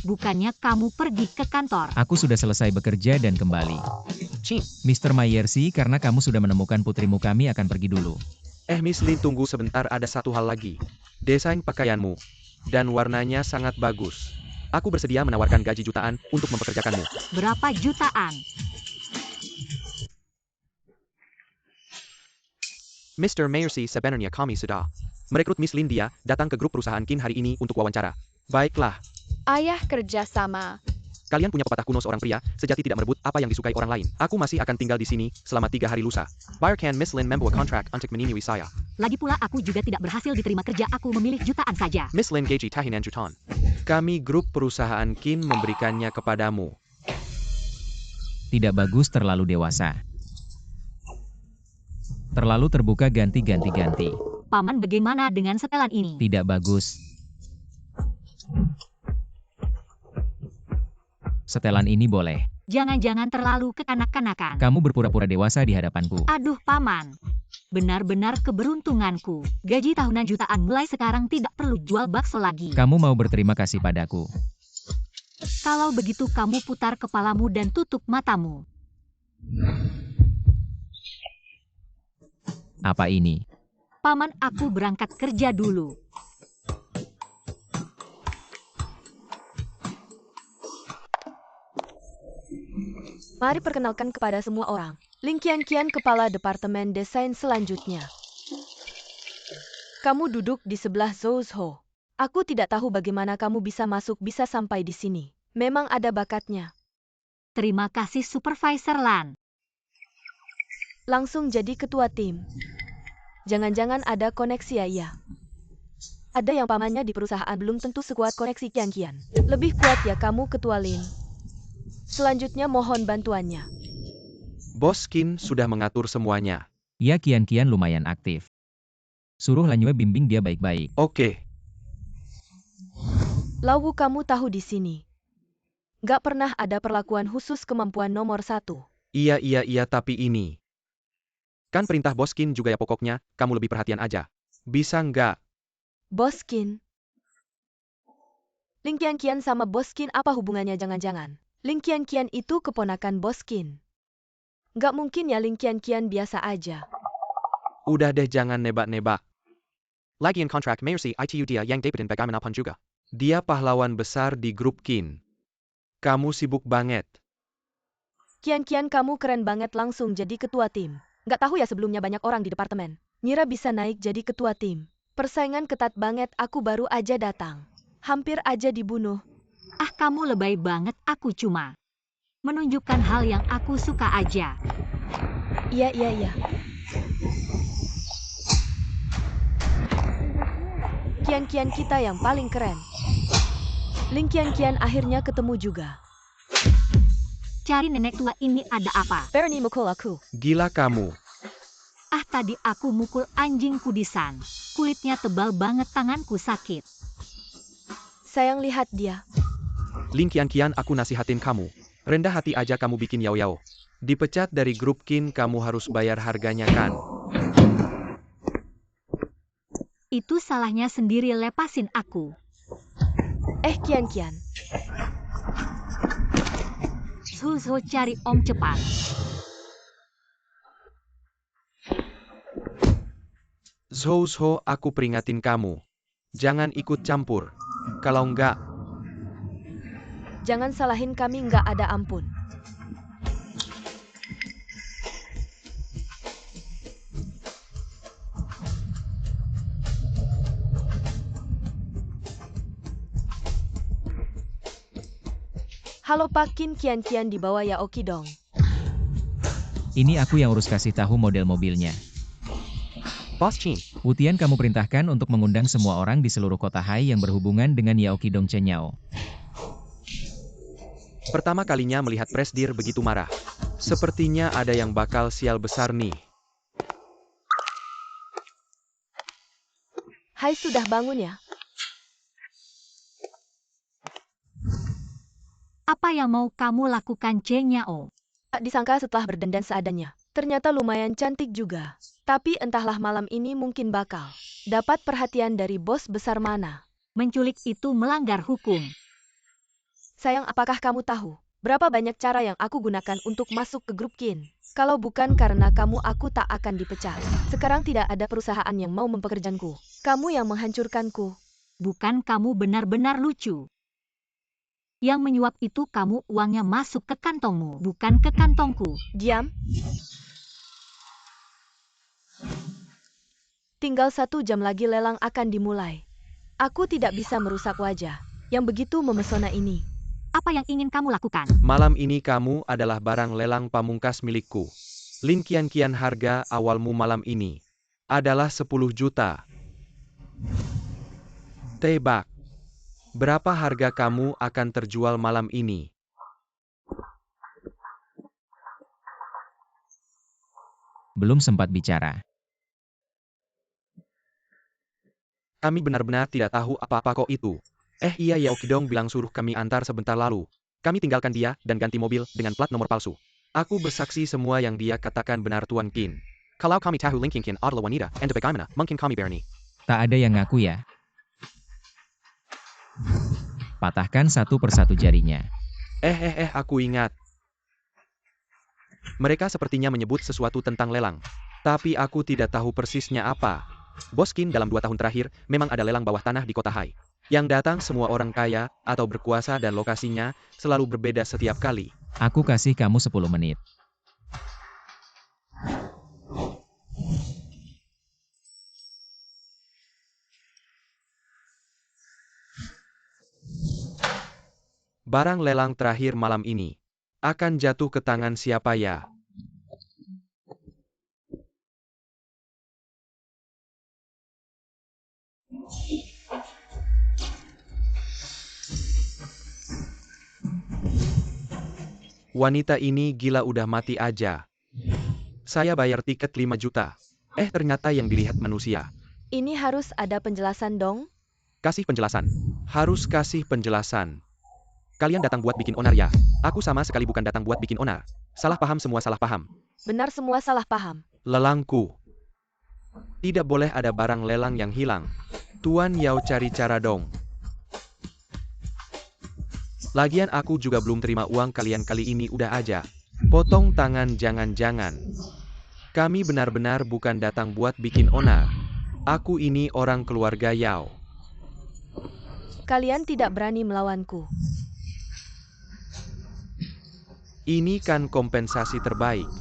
Bukannya kamu pergi ke kantor? Aku sudah selesai bekerja dan kembali. Cing. Mr. Mayersi, karena kamu sudah menemukan putrimu, kami akan pergi dulu. Miss Lin, tunggu sebentar, ada satu hal lagi. Desain pakaianmu. Dan warnanya sangat bagus. Aku bersedia menawarkan gaji jutaan untuk mempekerjakanmu. Berapa jutaan? Mr. Mayersi, sebenarnya kami sudah Merekrut Miss Lin, dia datang ke grup perusahaan Kin hari ini untuk wawancara. Baiklah, Ayah kerja sama. kalian punya pepatah kuno seorang pria, sejati tidak merebut apa yang disukai orang lain. Aku masih akan tinggal di sini selama 3 hari lusa. Biarkan Miss Lin membawa kontrak untuk meniniwi saya. Lagi pula aku juga tidak berhasil diterima kerja, aku memilih jutaan saja. Miss Lin gaji tahinan jutaan. Kami grup perusahaan Kin memberikannya kepadamu. Tidak bagus, terlalu dewasa. Terlalu terbuka, ganti. Paman, bagaimana dengan setelan ini? Tidak bagus. Setelan ini boleh. Jangan-jangan terlalu kekanak-kanakan. Kamu berpura-pura dewasa di hadapanku. Aduh, Paman. Benar-benar keberuntunganku. Gaji tahunan jutaan, mulai sekarang tidak perlu jual bakso lagi. Kamu mau berterima kasih padaku. Kalau begitu kamu putar kepalamu dan tutup matamu. Apa ini? Paman, aku berangkat kerja dulu. Mari perkenalkan kepada semua orang. Ling Qianqian, kepala departemen desain selanjutnya. Kamu duduk di sebelah Zhou Zhou. Aku tidak tahu bagaimana kamu bisa sampai di sini. Memang ada bakatnya. Terima kasih Supervisor Lan. Langsung jadi ketua tim. Jangan-jangan ada koneksi ya? Ada yang pamannya di perusahaan belum tentu sekuat koneksi Qianqian. Lebih kuat ya kamu, Ketua Lin. Selanjutnya mohon bantuannya. Bos Kin sudah mengatur semuanya. Ya, Qian lumayan aktif. Suruh Lanyue bimbing dia baik-baik. Oke. Lawu, kamu tahu di sini. Gak pernah ada perlakuan khusus kemampuan nomor 1. Iya, tapi ini. Kan perintah Bos Kin juga ya, pokoknya, kamu lebih perhatian aja. Bisa nggak? Bos Kin. Ling Qianqian sama Bos Kin apa hubungannya, jangan-jangan? Ling Qianqian itu keponakan Bos Kin. Gak mungkin ya, Ling Qianqian biasa aja. Udah deh, jangan nebak-nebak. Lagian kontrak Mayorsi itu dia yang dapetin bagaimanapun juga. Dia pahlawan besar di grup Kin. Kamu sibuk banget. Qianqian, kamu keren banget langsung jadi ketua tim. Gak tahu ya sebelumnya banyak orang di departemen. Ngira bisa naik jadi ketua tim. Persaingan ketat banget, aku baru aja datang. Hampir aja dibunuh. Ah, kamu lebay banget, aku cuma menunjukkan hal yang aku suka aja. Iya. Qianqian kita yang paling keren. Ling Qianqian akhirnya ketemu juga. Cari nenek tua ini ada apa? Bernie mukul aku. Gila kamu. Ah, tadi aku mukul anjing kudisan. Kulitnya tebal banget, tanganku sakit. Sayang, lihat dia. Ling Qianqian, aku nasihatin kamu. Rendah hati aja kamu bikin yao-yao. Dipecat dari grup Kin, kamu harus bayar harganya kan? Itu salahnya sendiri, lepasin aku. Qianqian. Zhou cari om cepat. Zhou, aku peringatin kamu. Jangan ikut campur. Kalau enggak, Jangan salahin kami, nggak ada ampun. Halo Pak Kin, Qianqian dibawa ya, oki dong. Ini aku yang urus, kasih tahu model mobilnya. Bos Qin. Wutian, kamu perintahkan untuk mengundang semua orang di seluruh kota Hai yang berhubungan dengan Yaoki Dong Chenyao. Pertama kalinya melihat Presdir begitu marah. Sepertinya ada yang bakal sial besar nih. Hai, sudah bangun ya? Apa yang mau kamu lakukan, Chenyao? Tak disangka setelah berdandan seadanya. Ternyata lumayan cantik juga. Tapi entahlah malam ini mungkin bakal dapat perhatian dari bos besar mana. Menculik itu melanggar hukum. Sayang, apakah kamu tahu berapa banyak cara yang aku gunakan untuk masuk ke grup Kin? Kalau bukan karena kamu, aku tak akan dipecat. Sekarang tidak ada perusahaan yang mau mempekerjakanku. Kamu yang menghancurkanku. Bukan, kamu benar-benar lucu. Yang menyuap itu kamu, uangnya masuk ke kantongmu, bukan ke kantongku. Diam. Tinggal 1 jam lagi lelang akan dimulai. Aku tidak bisa merusak wajah yang begitu memesona ini. Apa yang ingin kamu lakukan? Malam ini kamu adalah barang lelang pamungkas milikku. Lin kian-kian harga awalmu malam ini adalah 10 juta. Tebak. Berapa harga kamu akan terjual malam ini? Belum sempat bicara. Kami benar-benar tidak tahu apa-apa kok itu. Iya Yao Kidong bilang suruh kami antar sebentar lalu. Kami tinggalkan dia dan ganti mobil dengan plat nomor palsu. Aku bersaksi semua yang dia katakan benar Tuan Qin. Kalau kami tahu Lin Qin adalah wanita, and bagaimana mungkin kami berani? Tak ada yang ngaku ya. Patahkan satu persatu jarinya. Aku ingat. Mereka sepertinya menyebut sesuatu tentang lelang. Tapi aku tidak tahu persisnya apa. Bos Qin dalam 2 tahun terakhir, memang ada lelang bawah tanah di kota Hai. Yang datang semua orang kaya, atau berkuasa dan lokasinya, selalu berbeda setiap kali. Aku kasih kamu 10 menit. Barang lelang terakhir malam ini akan jatuh ke tangan siapa ya? Wanita ini gila udah mati aja. Saya bayar tiket 5 juta. Ternyata yang dilihat manusia. Ini harus ada penjelasan dong. Kasih penjelasan. Harus kasih penjelasan. Kalian datang buat bikin onar ya? Aku sama sekali bukan datang buat bikin onar. Salah paham semua salah paham. Benar semua salah paham. Lelangku. Tidak boleh ada barang lelang yang hilang. Tuan Yao cari cara dong. Lagian aku juga belum terima uang kalian kali ini udah aja. Potong tangan jangan-jangan. Kami benar-benar bukan datang buat bikin onar. Aku ini orang keluarga Yao. Kalian tidak berani melawanku. Ini kan kompensasi terbaik.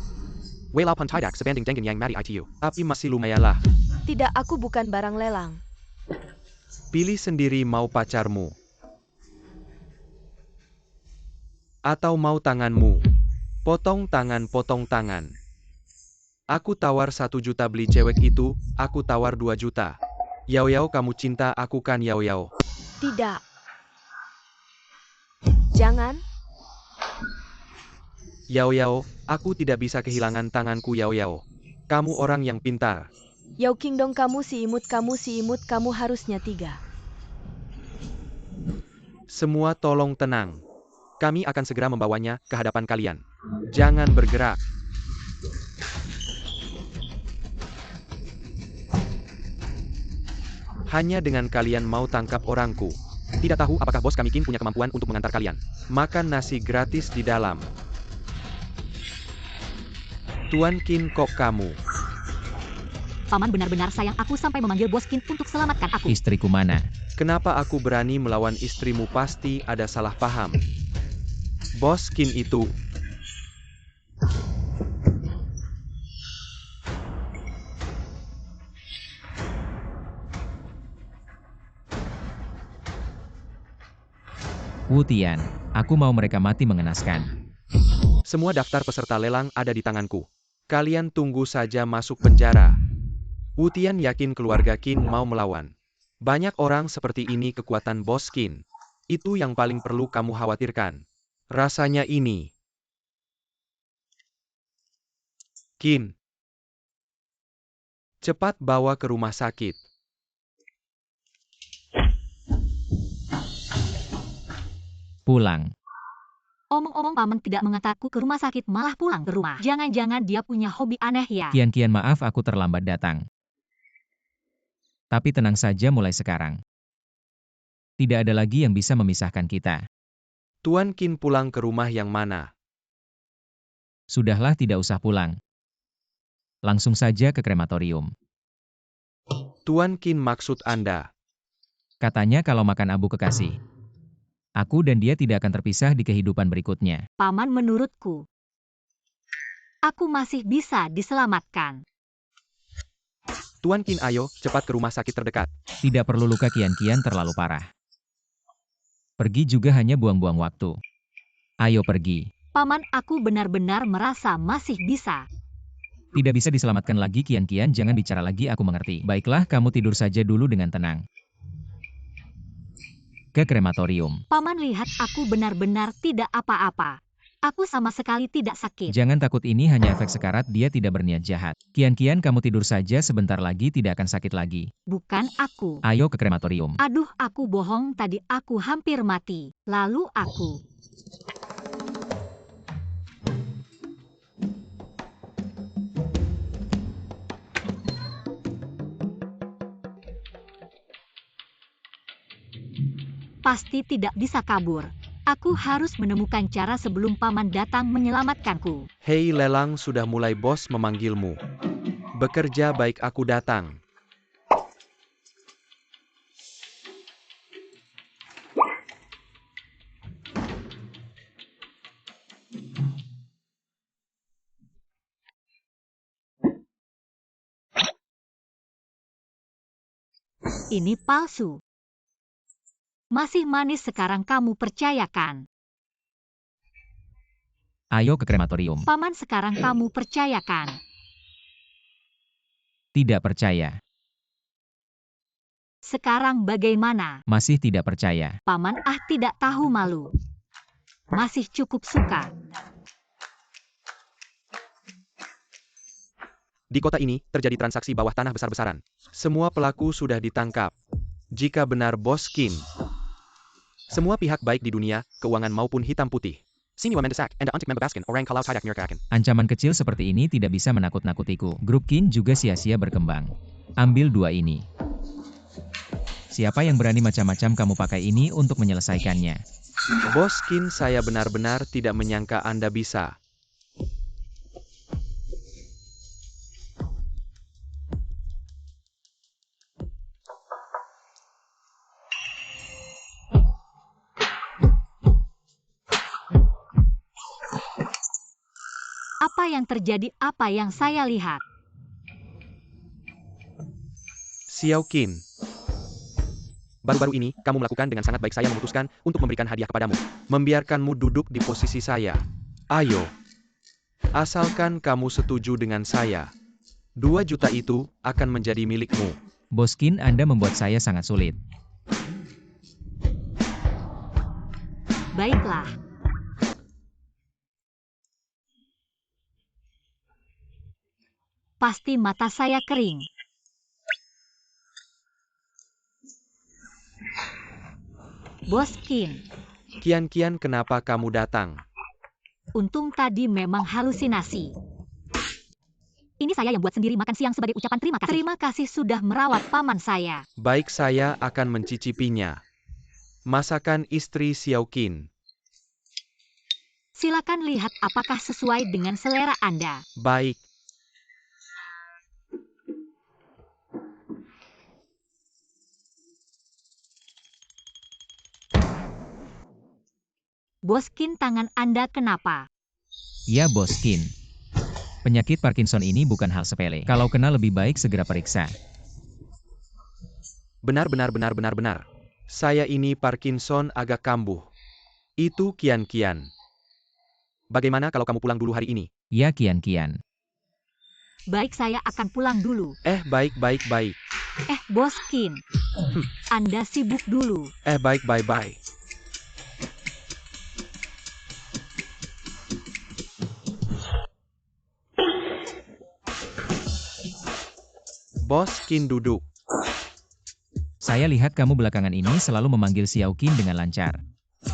Walaupun tidak sebanding dengan yang mati itu, tapi masih lumayanlah. Tidak, aku bukan barang lelang. Pilih sendiri mau pacarmu. Atau mau tanganmu. Potong tangan, potong tangan. Aku tawar 1 juta beli cewek itu, aku tawar 2 juta. Yao Yao kamu cinta aku kan Yao Yao? Tidak. Jangan. Yao Yao, aku tidak bisa kehilangan tanganku Yao Yao. Kamu orang yang pintar. Yao Kingdong kamu si imut, kamu harusnya 3. Semua tolong tenang. Kami akan segera membawanya ke hadapan kalian. Jangan bergerak. Hanya dengan kalian mau tangkap orangku. Tidak tahu apakah bos kami Qin punya kemampuan untuk mengantar kalian. Makan nasi gratis di dalam. Tuan Qin kok kamu? Paman benar-benar sayang aku sampai memanggil bos Qin untuk selamatkan aku. Istriku mana? Kenapa aku berani melawan istrimu? Pasti ada salah paham. Bos Qin itu. Wu Tian, aku mau mereka mati mengenaskan. Semua daftar peserta lelang ada di tanganku. Kalian tunggu saja masuk penjara. Wu Tian yakin keluarga Qin mau melawan. Banyak orang seperti ini kekuatan bos Qin. Itu yang paling perlu kamu khawatirkan. Rasanya ini. Qin. Cepat bawa ke rumah sakit. Pulang. Omong-omong paman tidak mengantarku ke rumah sakit malah pulang ke rumah. Jangan-jangan dia punya hobi aneh ya. Kian-kian maaf aku terlambat datang. Tapi tenang saja mulai sekarang. Tidak ada lagi yang bisa memisahkan kita. Tuan Qin pulang ke rumah yang mana? Sudahlah tidak usah pulang. Langsung saja ke krematorium. Tuan Qin maksud Anda? Katanya kalau makan abu kekasih. Aku dan dia tidak akan terpisah di kehidupan berikutnya. Paman menurutku, aku masih bisa diselamatkan. Tuan Qin, ayo, cepat ke rumah sakit terdekat. Tidak perlu, luka Qian terlalu parah. Pergi juga hanya buang-buang waktu. Ayo pergi. Paman, aku benar-benar merasa masih bisa. Tidak bisa diselamatkan lagi Qian, jangan bicara lagi, aku mengerti. Baiklah, kamu tidur saja dulu dengan tenang. Ke krematorium. Paman, lihat, aku benar-benar tidak apa-apa. Aku sama sekali tidak sakit. Jangan takut, ini hanya efek sekarat, dia tidak berniat jahat. Qian, kamu tidur saja, sebentar lagi tidak akan sakit lagi. Bukan aku. Ayo ke krematorium. Aduh, aku bohong, tadi aku hampir mati. Lalu aku... Pasti tidak bisa kabur. Aku harus menemukan cara sebelum paman datang menyelamatkanku. Hei lelang, sudah mulai bos memanggilmu. Bekerja baik, aku datang. Ini palsu. Masih manis sekarang, kamu percayakan. Ayo ke krematorium. Paman, sekarang kamu percayakan. Tidak percaya. Sekarang bagaimana? Masih tidak percaya. Paman, tidak tahu malu. Masih cukup suka. Di kota ini, terjadi transaksi bawah tanah besar-besaran. Semua pelaku sudah ditangkap. Jika benar Bos Qin. Semua pihak baik di dunia, keuangan maupun hitam putih. Siniwa mendesak, Anda untuk membebaskan orang kalau tidak menyerahkan. Ancaman kecil seperti ini tidak bisa menakut-nakutiku. Grup Qin juga sia-sia berkembang. Ambil dua ini. Siapa yang berani macam-macam kamu pakai ini untuk menyelesaikannya? Bos Qin, saya benar-benar tidak menyangka Anda bisa. Apa yang terjadi? Apa yang saya lihat? Xiao Qin. Baru-baru ini, kamu melakukan dengan sangat baik. Saya memutuskan untuk memberikan hadiah kepadamu. Membiarkanmu duduk di posisi saya. Ayo. Asalkan kamu setuju dengan saya. 2 juta itu akan menjadi milikmu. Bos Qin, Anda membuat saya sangat sulit. Baiklah. Pasti mata saya kering. Bos Qin. Qian, kenapa kamu datang? Untung tadi memang halusinasi. Ini saya yang buat sendiri makan siang sebagai ucapan terima kasih. Terima kasih sudah merawat paman saya. Baik, saya akan mencicipinya. Masakan istri Xiao Qin. Silakan lihat apakah sesuai dengan selera Anda. Baik. Bos Qin, tangan Anda kenapa? Ya Bos Qin. Penyakit Parkinson ini bukan hal sepele. Kalau kena lebih baik segera periksa. Benar. Saya ini Parkinson agak kambuh. Itu Qian. Bagaimana kalau kamu pulang dulu hari ini? Ya Qian. Baik, saya akan pulang dulu. Baik. Bos Qin. Anda sibuk dulu. Baik. Bos Qin duduk. Saya lihat kamu belakangan ini selalu memanggil Xiao Qin dengan lancar.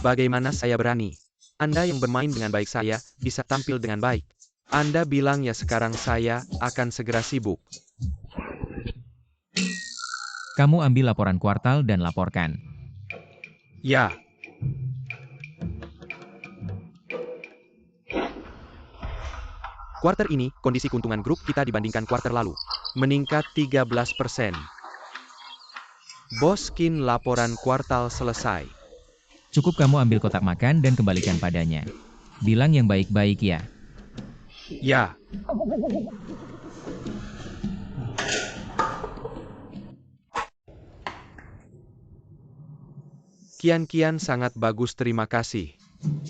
Bagaimana saya berani? Anda yang bermain dengan baik, saya bisa tampil dengan baik. Anda bilang ya, sekarang saya akan segera sibuk. Kamu ambil laporan kuartal dan laporkan. Ya. Kuartal ini, kondisi keuntungan grup kita dibandingkan kuartal lalu meningkat 13%. Bos Qin, laporan kuartal selesai. Cukup kamu ambil kotak makan dan kembalikan padanya. Bilang yang baik-baik ya. Ya. Kian sangat bagus, terima kasih.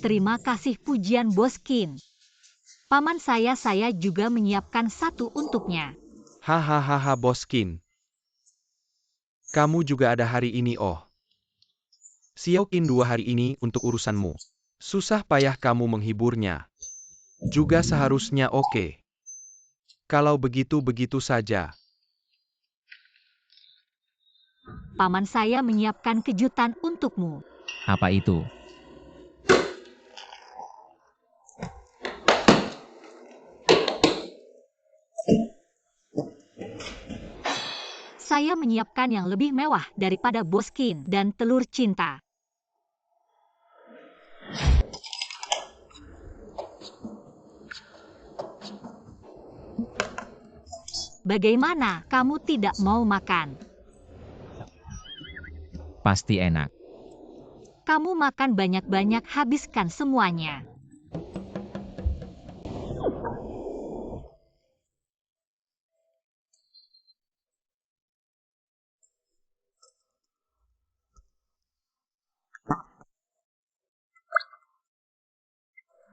Terima kasih pujian Bos Qin. Paman saya juga menyiapkan satu untuknya. Hahaha Bos Qin. Kamu juga ada hari ini oh. Xiao Qin 2 hari ini untuk urusanmu. Susah payah kamu menghiburnya. Juga seharusnya oke. Kalau begitu saja. Paman saya menyiapkan kejutan untukmu. Apa itu? Saya menyiapkan yang lebih mewah daripada Bos Qin dan telur cinta. Bagaimana kamu tidak mau makan? Pasti enak. Kamu makan banyak-banyak, habiskan semuanya.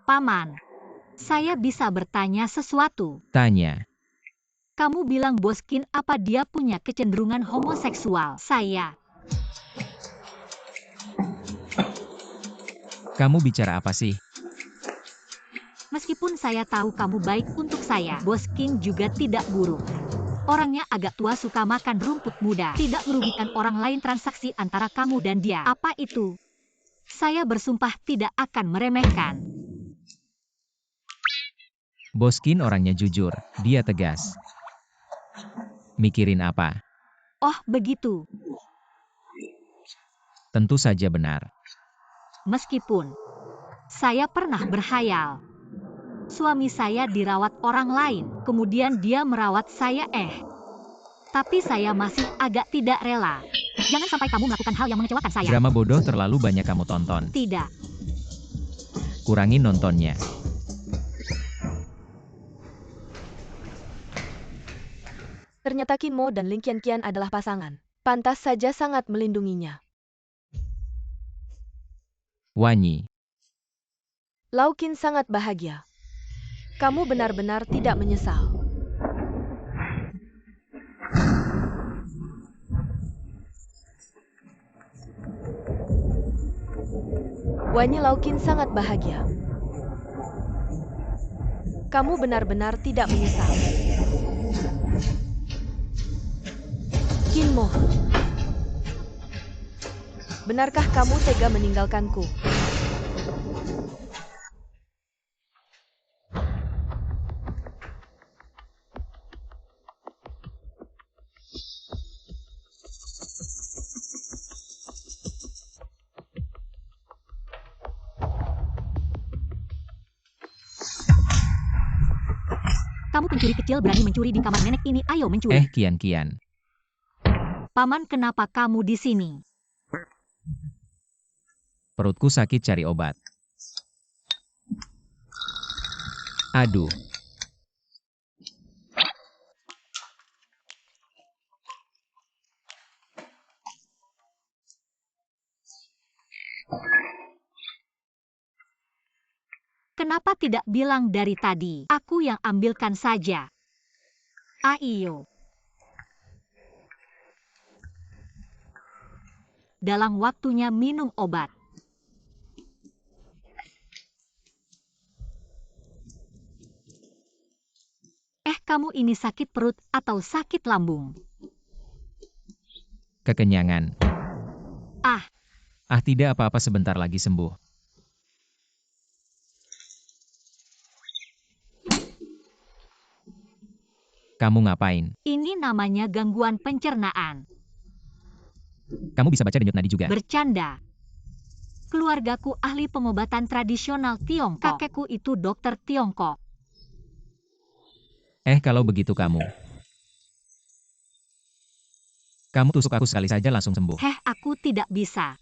Paman, saya bisa bertanya sesuatu. Tanya. Kamu bilang Bos Qin apa dia punya kecenderungan homoseksual? Kamu bicara apa sih? Meskipun saya tahu kamu baik untuk saya, Bos Qin juga tidak buruk. Orangnya agak tua, suka makan rumput muda, tidak merugikan orang lain, transaksi antara kamu dan dia. Apa itu? Saya bersumpah tidak akan meremehkan. Bos Qin orangnya jujur, dia tegas. Mikirin apa? Oh, begitu. Tentu saja benar. Meskipun saya pernah berhayal, suami saya dirawat orang lain, kemudian dia merawat saya. Tapi saya masih agak tidak rela. Jangan sampai kamu melakukan hal yang mengecewakan saya. Drama bodoh terlalu banyak kamu tonton. Tidak. Kurangi nontonnya. Ternyata Qin Mo dan Ling Qian adalah pasangan. Pantas saja sangat melindunginya. Wanyi. Lau Qin sangat bahagia. Kamu benar-benar tidak menyesal. Wanyi Lau Qin sangat bahagia. Kamu benar-benar tidak menyesal. Qin Mo, benarkah kamu tega meninggalkanku? Kamu pencuri kecil berani mencuri di kamar nenek ini, ayo mencuri. Kian. Paman, kenapa kamu di sini? Perutku sakit, cari obat. Aduh. Kenapa tidak bilang dari tadi? Aku yang ambilkan saja. Ayo. Dalam waktunya minum obat. Kamu ini sakit perut atau sakit lambung? Kekenyangan. Ah, Tidak apa-apa, sebentar lagi sembuh. Kamu ngapain? ini namanya gangguan pencernaan. Kamu bisa baca denyut nadi juga. Bercanda. Keluargaku ahli pengobatan tradisional Tiongkok. Kakekku itu dokter Tiongkok. Kalau begitu kamu tusuk aku sekali saja langsung sembuh. Aku tidak bisa.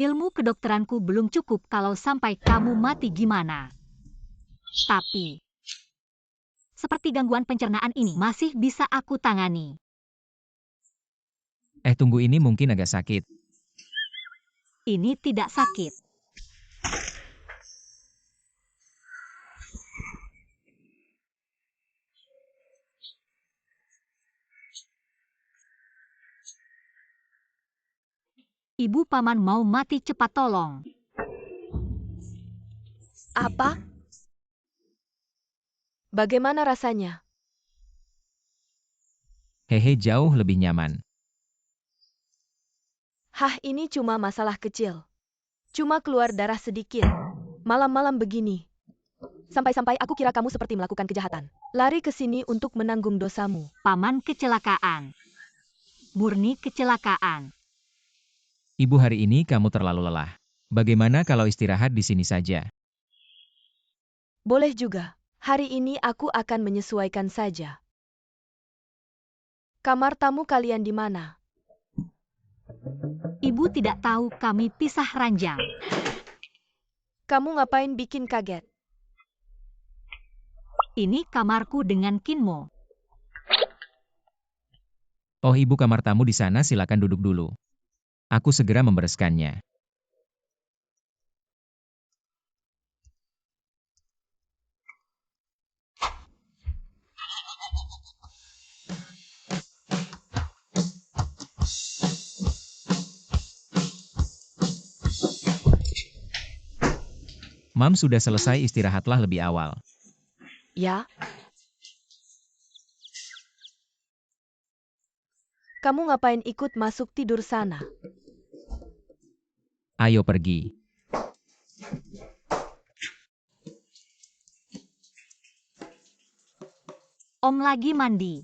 Ilmu kedokteranku belum cukup, kalau sampai kamu mati gimana? Tapi, seperti gangguan pencernaan ini masih bisa aku tangani. Tunggu, ini mungkin agak sakit. Ini tidak sakit. Ibu paman mau mati, cepat tolong. Apa? Bagaimana rasanya? Hehe, jauh lebih nyaman. Hah, ini cuma masalah kecil. Cuma keluar darah sedikit. Malam-malam begini. Sampai-sampai aku kira kamu seperti melakukan kejahatan. Lari ke sini untuk menanggung dosamu. Paman kecelakaan. Murni kecelakaan. Ibu, hari ini kamu terlalu lelah. Bagaimana kalau istirahat di sini saja? Boleh juga. Hari ini aku akan menyesuaikan saja. Kamar tamu kalian di mana? Ibu tidak tahu kami pisah ranjang. Kamu ngapain bikin kaget? Ini kamarku dengan Kinmo. Oh, ibu, kamar tamu di sana, silakan duduk dulu. Aku segera membereskannya. Mam sudah selesai, istirahatlah lebih awal. Ya? Kamu ngapain ikut masuk tidur sana? Ayo pergi. Om lagi mandi.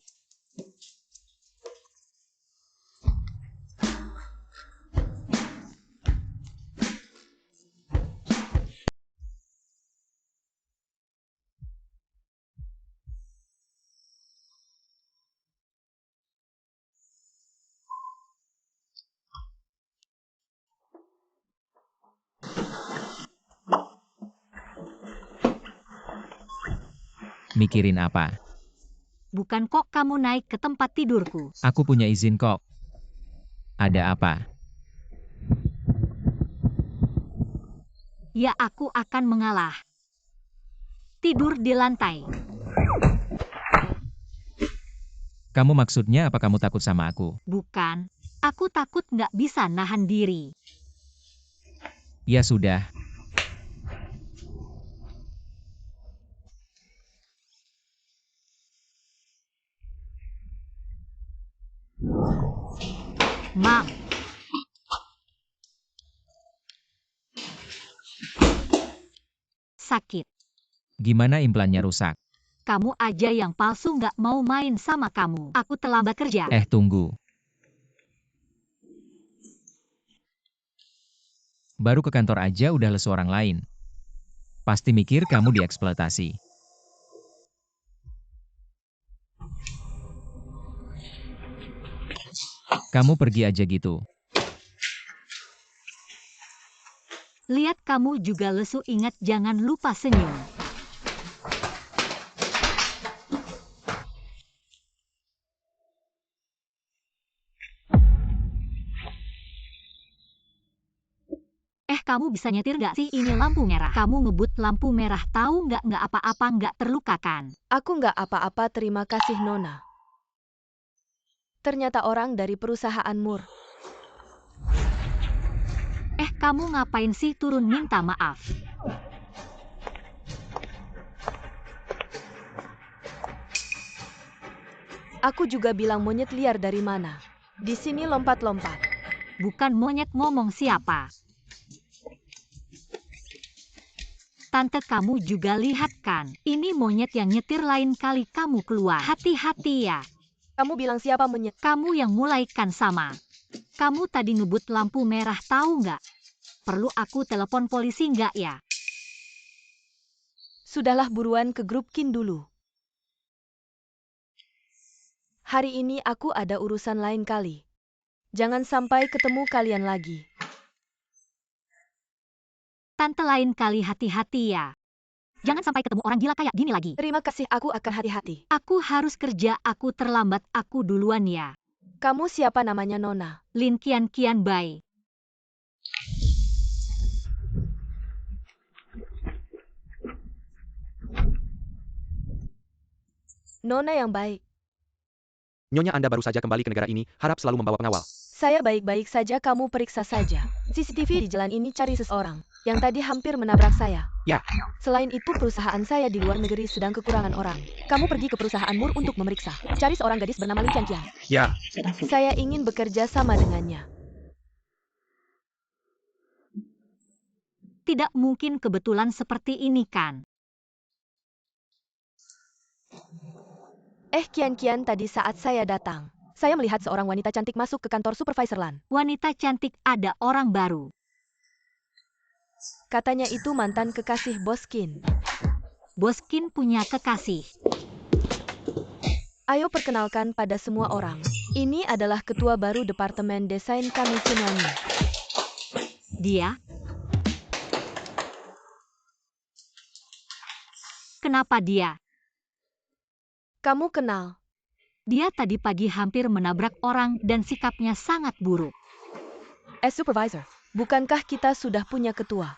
Mikirin apa? Bukan kok kamu naik ke tempat tidurku. Aku punya izin kok. Ada apa? Ya, aku akan mengalah. Tidur di lantai. Kamu maksudnya apa, kamu takut sama aku? Bukan. Aku takut nggak bisa nahan diri. Ya sudah. Mam. Sakit. Gimana, implannya rusak? Kamu aja yang palsu, nggak mau main sama kamu. Aku terlambat kerja. Tunggu. Baru ke kantor aja udah lesu orang lain. Pasti mikir kamu dieksploitasi. Kamu pergi aja gitu. Lihat kamu juga lesu, ingat jangan lupa senyum. Kamu bisa nyetir nggak sih? Ini lampu merah. Kamu ngebut lampu merah, tahu nggak apa-apa, nggak terlukakan. Aku nggak apa-apa, terima kasih Nona. Ternyata orang dari perusahaan Mur. Kamu ngapain sih turun minta maaf? Aku juga bilang monyet liar dari mana. Di sini lompat-lompat. Bukan monyet, ngomong siapa? Tante, kamu juga lihat kan? Ini monyet yang nyetir, lain kali kamu keluar. Hati-hati ya. Kamu bilang siapa monyet? Kamu yang mulai kan sama. Kamu tadi ngebut lampu merah, tahu nggak? Perlu aku telepon polisi nggak ya? Sudahlah, buruan ke grup Kin dulu. Hari ini aku ada urusan lain kali. Jangan sampai ketemu kalian lagi. Tante, lain kali hati-hati ya. Jangan sampai ketemu orang gila kayak gini lagi. Terima kasih, aku akan hati-hati. Aku harus kerja, aku terlambat, aku duluan ya. Kamu siapa namanya, Nona? Lin Kian Kian Bai. Nona yang baik. Nyonya Anda baru saja kembali ke negara ini, harap selalu membawa pengawal. Saya baik-baik saja, kamu periksa saja. CCTV di jalan ini cari seseorang yang tadi hampir menabrak saya. Ya. Selain itu perusahaan saya di luar negeri sedang kekurangan orang. Kamu pergi ke perusahaan Mur untuk memeriksa. Cari seorang gadis bernama Lin Qian. Ya. Saya ingin bekerja sama dengannya. Tidak mungkin kebetulan seperti ini kan? Kian tadi saat saya datang. Saya melihat seorang wanita cantik masuk ke kantor Supervisor Lan. Wanita cantik, ada orang baru. Katanya itu mantan kekasih Bos Qin. Bos Qin punya kekasih. Ayo perkenalkan pada semua orang. Ini adalah ketua baru Departemen Desain kami Sunyanyi. Dia? Kenapa dia? Kamu kenal? Dia tadi pagi hampir menabrak orang dan sikapnya sangat buruk. Supervisor, bukankah kita sudah punya ketua?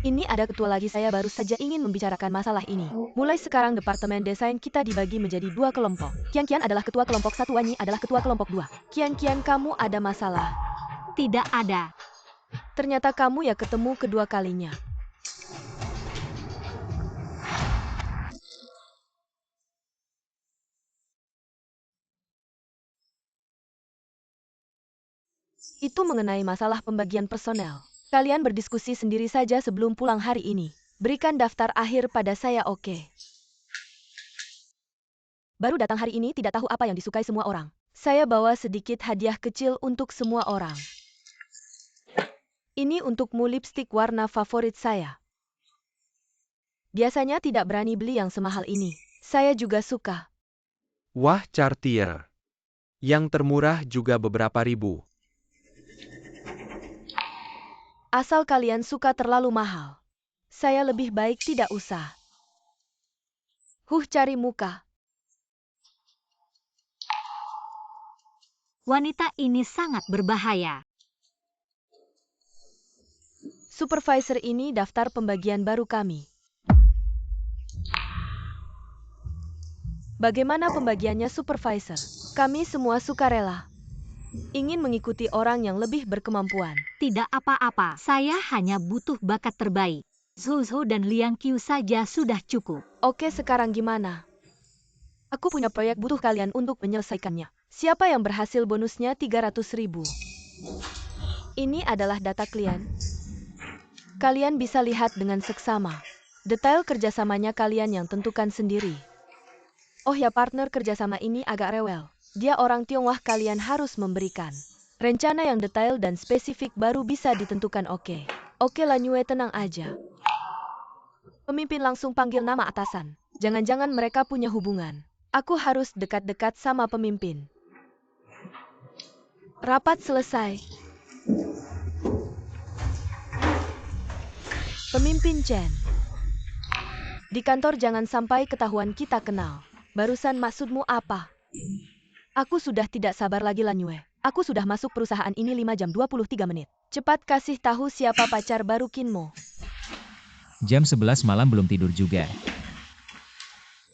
Ini ada ketua lagi, saya baru saja ingin membicarakan masalah ini. Mulai sekarang Departemen Desain kita dibagi menjadi 2 kelompok. Kian adalah ketua kelompok 1, Wanyi adalah ketua kelompok 2. Kian, kamu ada masalah? Tidak ada. Ternyata kamu ya ketemu kedua kalinya. Itu mengenai masalah pembagian personel. Kalian berdiskusi sendiri saja sebelum pulang hari ini. Berikan daftar akhir pada saya, oke? Baru datang hari ini tidak tahu apa yang disukai semua orang. Saya bawa sedikit hadiah kecil untuk semua orang. Ini untukmu, lipstik warna favorit saya. Biasanya tidak berani beli yang semahal ini. Saya juga suka. Wah, Cartier. Yang termurah juga beberapa ribu. Asal kalian suka terlalu mahal. Saya lebih baik tidak usah. Cari muka. Wanita ini sangat berbahaya. Supervisor, ini daftar pembagian baru kami. Bagaimana pembagiannya, Supervisor? Kami semua sukarela. Ingin mengikuti orang yang lebih berkemampuan. Tidak apa-apa, saya hanya butuh bakat terbaik. Zhou dan Liang Qiu saja sudah cukup. Oke, sekarang gimana? Aku punya proyek, butuh kalian untuk menyelesaikannya. Siapa yang berhasil bonusnya 300.000. Ini adalah data klien. Kalian bisa lihat dengan seksama. Detail kerjasamanya kalian yang tentukan sendiri. Oh ya, partner kerjasama ini agak rewel. Dia orang Tionghoa, kalian harus memberikan rencana yang detail dan spesifik baru bisa ditentukan, oke? Oke Lanyue, tenang aja. Pemimpin langsung panggil nama atasan. Jangan-jangan mereka punya hubungan. Aku harus dekat-dekat sama pemimpin. Rapat selesai. Pemimpin Chen. Di kantor jangan sampai ketahuan kita kenal. Barusan maksudmu apa? Aku sudah tidak sabar lagi, Lanyue. Aku sudah masuk perusahaan ini 5 jam 23 menit. Cepat kasih tahu siapa pacar baru Kinmo. Jam 11 malam belum tidur juga.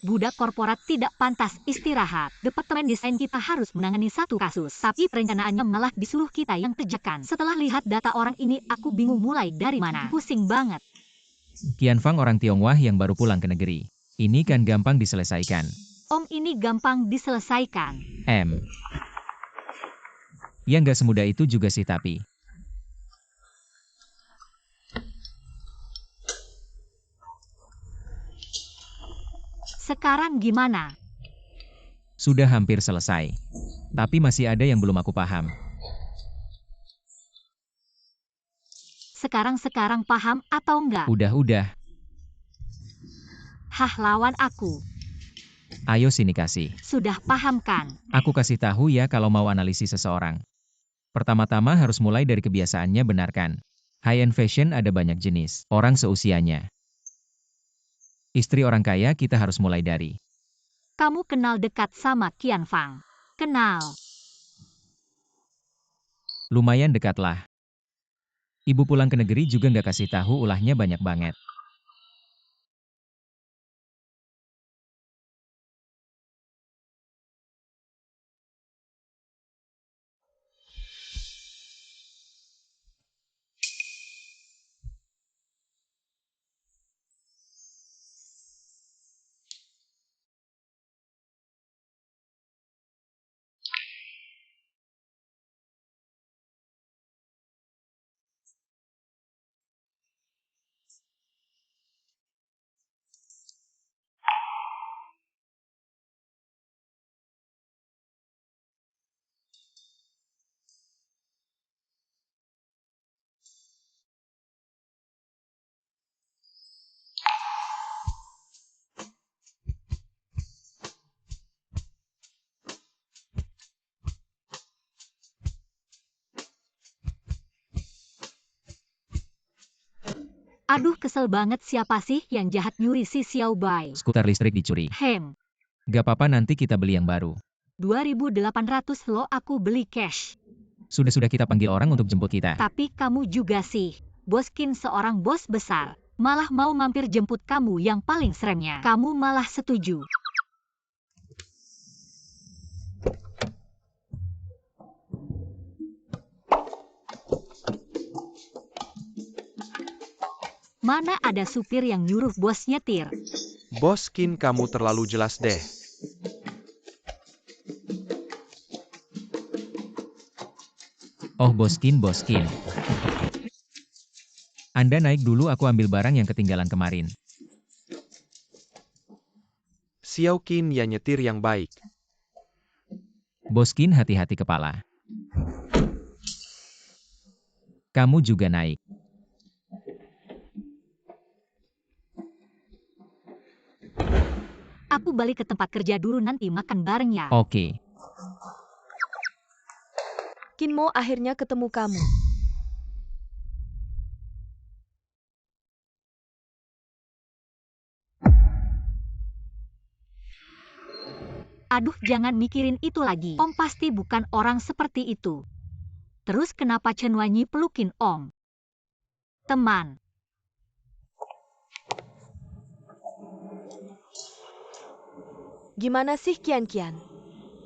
Budak korporat tidak pantas istirahat. Departemen desain kita harus menangani satu kasus. Tapi perencanaannya malah disuruh kita yang kerjakan. Setelah lihat data orang ini, aku bingung mulai dari mana. Pusing banget. Qianfang orang Tionghoa yang baru pulang ke negeri. Ini kan gampang diselesaikan. Om, ini gampang diselesaikan. Ya nggak semudah itu juga sih tapi. Sekarang gimana? Sudah hampir selesai. Tapi masih ada yang belum aku paham. Sekarang paham atau enggak? Udah. Hah, lawan aku. Ayo sini kasih. Sudah paham kan? Aku kasih tahu ya kalau mau analisis seseorang. Pertama-tama harus mulai dari kebiasaannya, benarkan. High-end fashion ada banyak jenis. Orang seusianya. Istri orang kaya kita harus mulai dari. Kamu kenal dekat sama Qianfang? Kenal. Lumayan dekat lah. Ibu pulang ke negeri juga nggak kasih tahu, ulahnya banyak banget. Aduh, kesel banget, siapa sih yang jahat nyuri si Xiao Bai? Skuter listrik dicuri. Gak apa-apa, nanti kita beli yang baru. 2.800 lo, aku beli cash. Sudah-sudah kita panggil orang untuk jemput kita. Tapi kamu juga sih. Boskin seorang bos besar. Malah mau mampir jemput kamu yang paling seremnya. Kamu malah setuju. Mana ada supir yang nyuruh bos nyetir? Boskin, kamu terlalu jelas deh. Oh, Boskin. Anda naik dulu, aku ambil barang yang ketinggalan kemarin. Xiaoqin, ya nyetir yang baik. Boskin, hati-hati kepala. Kamu juga naik. Aku balik ke tempat kerja dulu, nanti makan bareng ya. Oke. Kinmo, akhirnya ketemu kamu. Aduh, jangan mikirin itu lagi. Om pasti bukan orang seperti itu. Terus kenapa Chen Wanyi pelukin Om? Teman. Gimana sih Kian?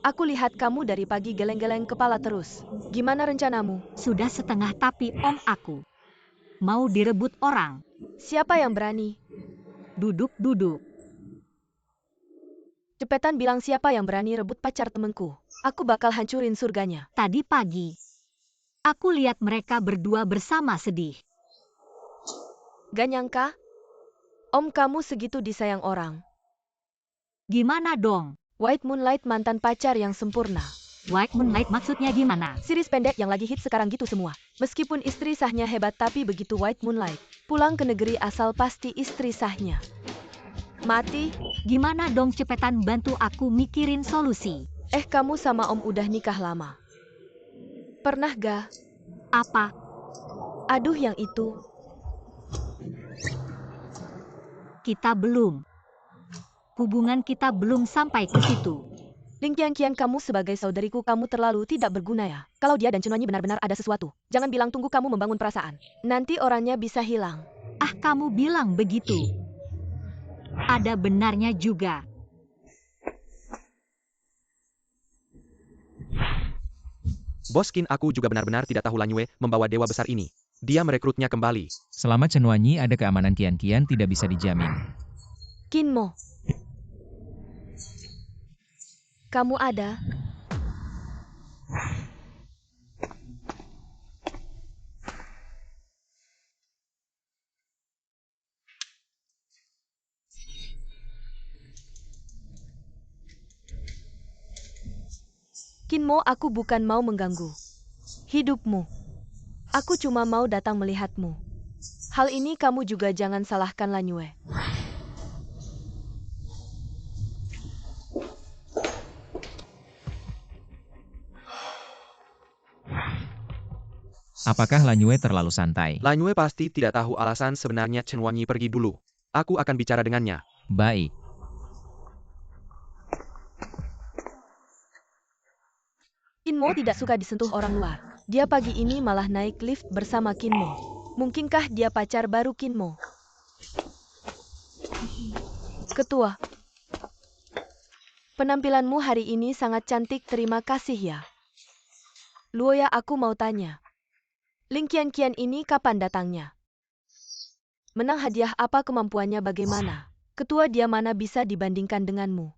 Aku lihat kamu dari pagi geleng-geleng kepala terus. Gimana rencanamu? Sudah setengah, tapi Om, aku mau direbut orang. Siapa yang berani? Duduk. Cepetan bilang siapa yang berani rebut pacar temenku. Aku bakal hancurin surganya. Tadi pagi, aku lihat mereka berdua bersama sedih. Gak nyangka? Om, kamu segitu disayang orang. Gimana dong? White Moonlight mantan pacar yang sempurna. White Moonlight maksudnya gimana? Series pendek yang lagi hit sekarang gitu semua. Meskipun istri sahnya hebat, tapi begitu White Moonlight pulang ke negeri asal, pasti istri sahnya mati. Gimana dong, cepetan bantu aku mikirin solusi. Kamu sama Om udah nikah lama. Pernah gak? Apa? Aduh, yang itu. Kita belum. Hubungan kita belum sampai ke situ. Ling Qian, kamu sebagai saudariku, kamu terlalu tidak berguna ya. Kalau dia dan Chen Wanyi benar-benar ada sesuatu, jangan bilang tunggu kamu membangun perasaan. Nanti orangnya bisa hilang. Ah, kamu bilang begitu. Ada benarnya juga. Boskin, aku juga benar-benar tidak tahu Lanyue membawa dewa besar ini. Dia merekrutnya kembali. Selama Chen Wanyi ada, keamanan Kian tidak bisa dijamin. Kinmo, kamu ada? Kinmo, aku bukan mau mengganggu hidupmu. Aku cuma mau datang melihatmu. Hal ini kamu juga jangan salahkan Lanyue. Apakah Lanyue terlalu santai? Lanyue pasti tidak tahu alasan sebenarnya Chen Wanyi pergi dulu. Aku akan bicara dengannya. Baik. Kinmo tidak suka disentuh orang luar. Dia pagi ini malah naik lift bersama Kinmo. Mungkinkah dia pacar baru Kinmo? Ketua, penampilanmu hari ini sangat cantik, terima kasih ya. Luoya, aku mau tanya. Ling Qian ini kapan datangnya? Menang hadiah apa, kemampuannya bagaimana? Ketua, dia mana bisa dibandingkan denganmu?